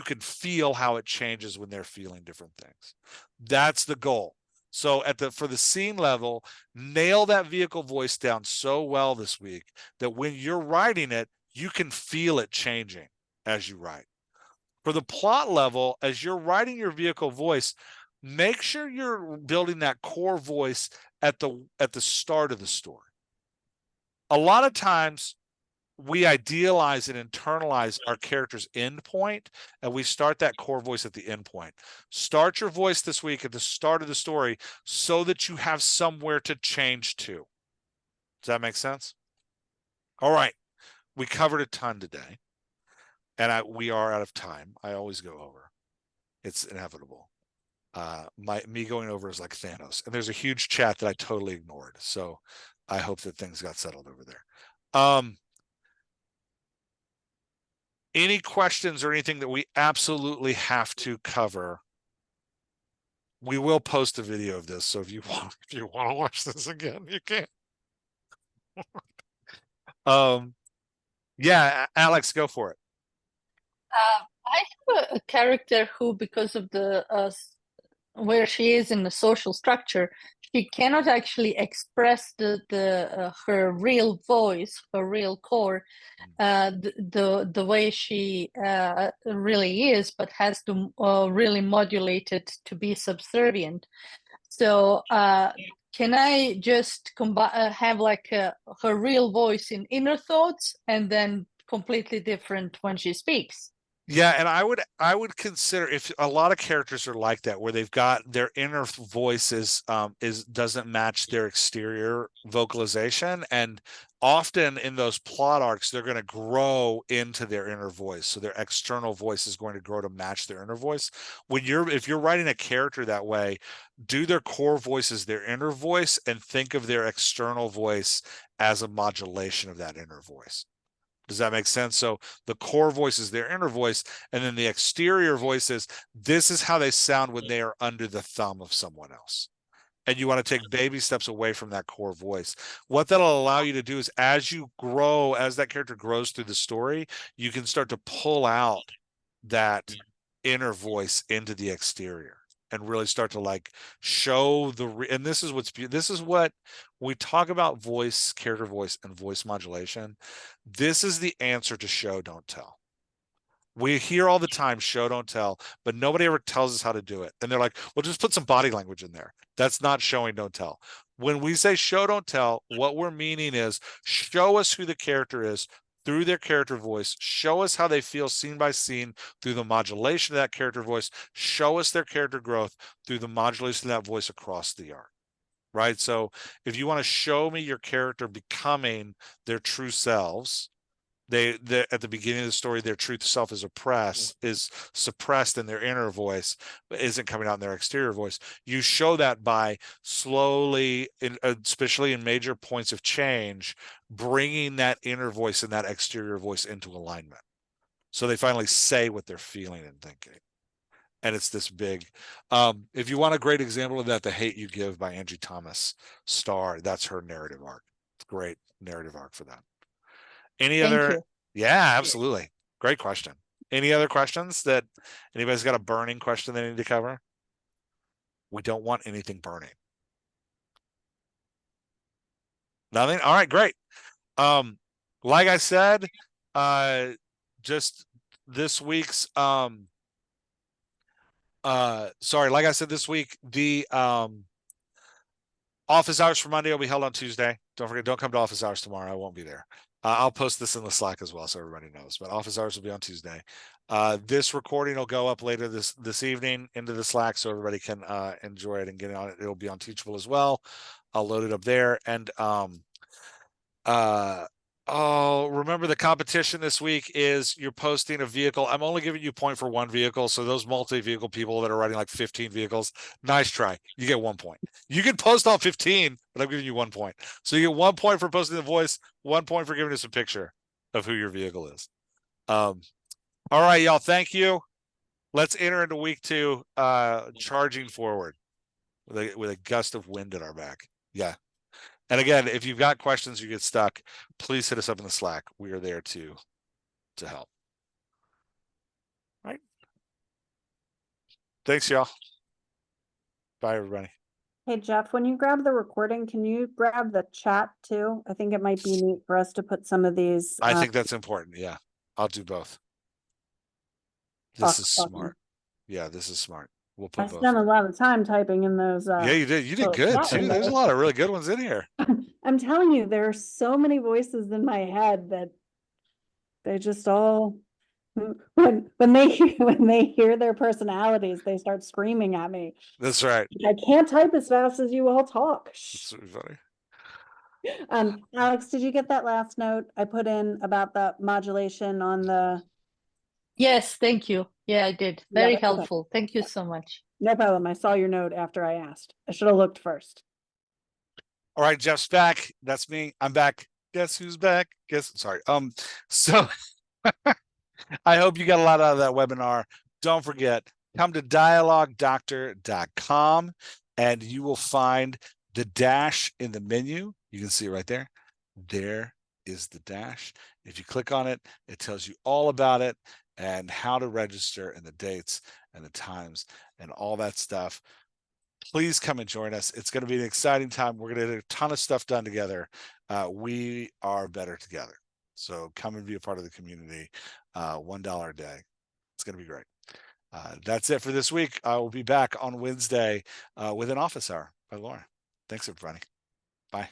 can feel how it changes when they're feeling different things. That's the goal. So for the scene level, nail that vehicle voice down so well this week that when you're writing it, you can feel it changing as you write. For the plot level, as you're writing your vehicle voice, make sure you're building that core voice at the start of the story. A lot of times we idealize and internalize our character's end point, and we start that core voice at the end point. Start your voice this week at the start of the story so that you have somewhere to change to. Does that make sense? All right. We covered a ton today, and we are out of time. I always go over. It's inevitable. Me going over is like Thanos, and there's a huge chat that I totally ignored. So I hope that things got settled over there. Any questions or anything that we absolutely have to cover? We will post a video of this, so if you want to watch this again, you can. Yeah, Alex, go for it. I have a character who, because of the where she is in the social structure, she cannot actually express her real voice, her real core, the way she really is, but has to really modulate it to be subservient. So can I just have like her real voice in inner thoughts and then completely different when she speaks? Yeah, and I would consider, if a lot of characters are like that, where they've got their inner voice is doesn't match their exterior vocalization, and often in those plot arcs they're going to grow into their inner voice, so their external voice is going to grow to match their inner voice. If you're writing a character that way, do their core voice as their inner voice and think of their external voice as a modulation of that inner voice. Does that make sense? So the core voice is their inner voice, and then the exterior voice is, this is how they sound when they are under the thumb of someone else. And you want to take baby steps away from that core voice. What that'll allow you to do is, as you grow, as that character grows through the story, you can start to pull out that inner voice into the exterior and really start to like show and this is this is what we talk about: voice, character voice, and voice modulation. This is the answer to show, don't tell. We hear all the time, show, don't tell, but nobody ever tells us how to do it. And they're like, well, just put some body language in there. That's not showing, don't tell. When we say show, don't tell, what we're meaning is show us who the character is through their character voice. Show us how they feel scene by scene through the modulation of that character voice. Show us their character growth through the modulation of that voice across the arc. Right? So if you want to show me your character becoming their true selves, they at the beginning of the story, their truth self is suppressed in their inner voice, but isn't coming out in their exterior voice. You show that by slowly, especially in major points of change, bringing that inner voice and that exterior voice into alignment, so they finally say what they're feeling and thinking. And it's this big, if you want a great example of that, The Hate You Give by Angie Thomas Starr, that's her narrative arc. It's a great narrative arc for that. Any Thank other? you. Yeah, absolutely. Great question. Any other questions that anybody's got a burning question they need to cover? We don't want anything burning. Nothing? All right, great. Like I said, just this week's like I said this week, the office hours for Monday will be held on Tuesday. Don't forget, don't come to office hours tomorrow. I won't be there. I'll post this in the Slack as well, so everybody knows. But office hours will be on Tuesday. This recording will go up later this evening into the Slack, so everybody can enjoy it and get on it. It'll be on Teachable as well. I'll load it up there. And remember, the competition this week is you're posting a vehicle. I'm only giving you a point for one vehicle. So those multi-vehicle people that are riding like 15 vehicles, nice try. You get 1 point. You can post all 15, but I'm giving you 1 point. So you get 1 point for posting the voice, 1 point for giving us a picture of who your vehicle is. All right, y'all. Thank you. Let's enter into week 2, charging forward with a gust of wind at our back. Yeah. And again, if you've got questions, you get stuck, please hit us up in the Slack. We are there to help. All right. Thanks, y'all. Bye, everybody. Hey, Jeff, when you grab the recording, can you grab the chat too? I think it might be neat for us to put some of these. I think that's important. Yeah, I'll do both. This is smart. Yeah, this is smart. We'll put I both. spent a lot of time typing in those. Yeah, you did. You did good too. There's a lot of really good ones in here. I'm telling you, there are so many voices in my head that they just all when they hear their personalities, they start screaming at me. That's right. I can't type as fast as you all talk. That's really funny. Alex, did you get that last note I put in about the modulation on the? Yes, thank you. Yeah, I did. Very okay. helpful. Thank you so much. No problem. I saw your note after I asked. I should have looked first. All right, Jeff's back. That's me. I'm back. Guess who's back? Sorry. So I hope you got a lot out of that webinar. Don't forget, come to dialoguedoctor.com and you will find the dash in the menu. You can see it right there. There is the dash. If you click on it, it tells you all about it and how to register and the dates and the times and all that stuff. Please come and join us. It's going to be an exciting time. We're going to get a ton of stuff done together. We are better together. So come and be a part of the community. $1 a day. It's going to be great. That's it for this week. I will be back on Wednesday with an office hour by Laura. Thanks, everybody. Bye.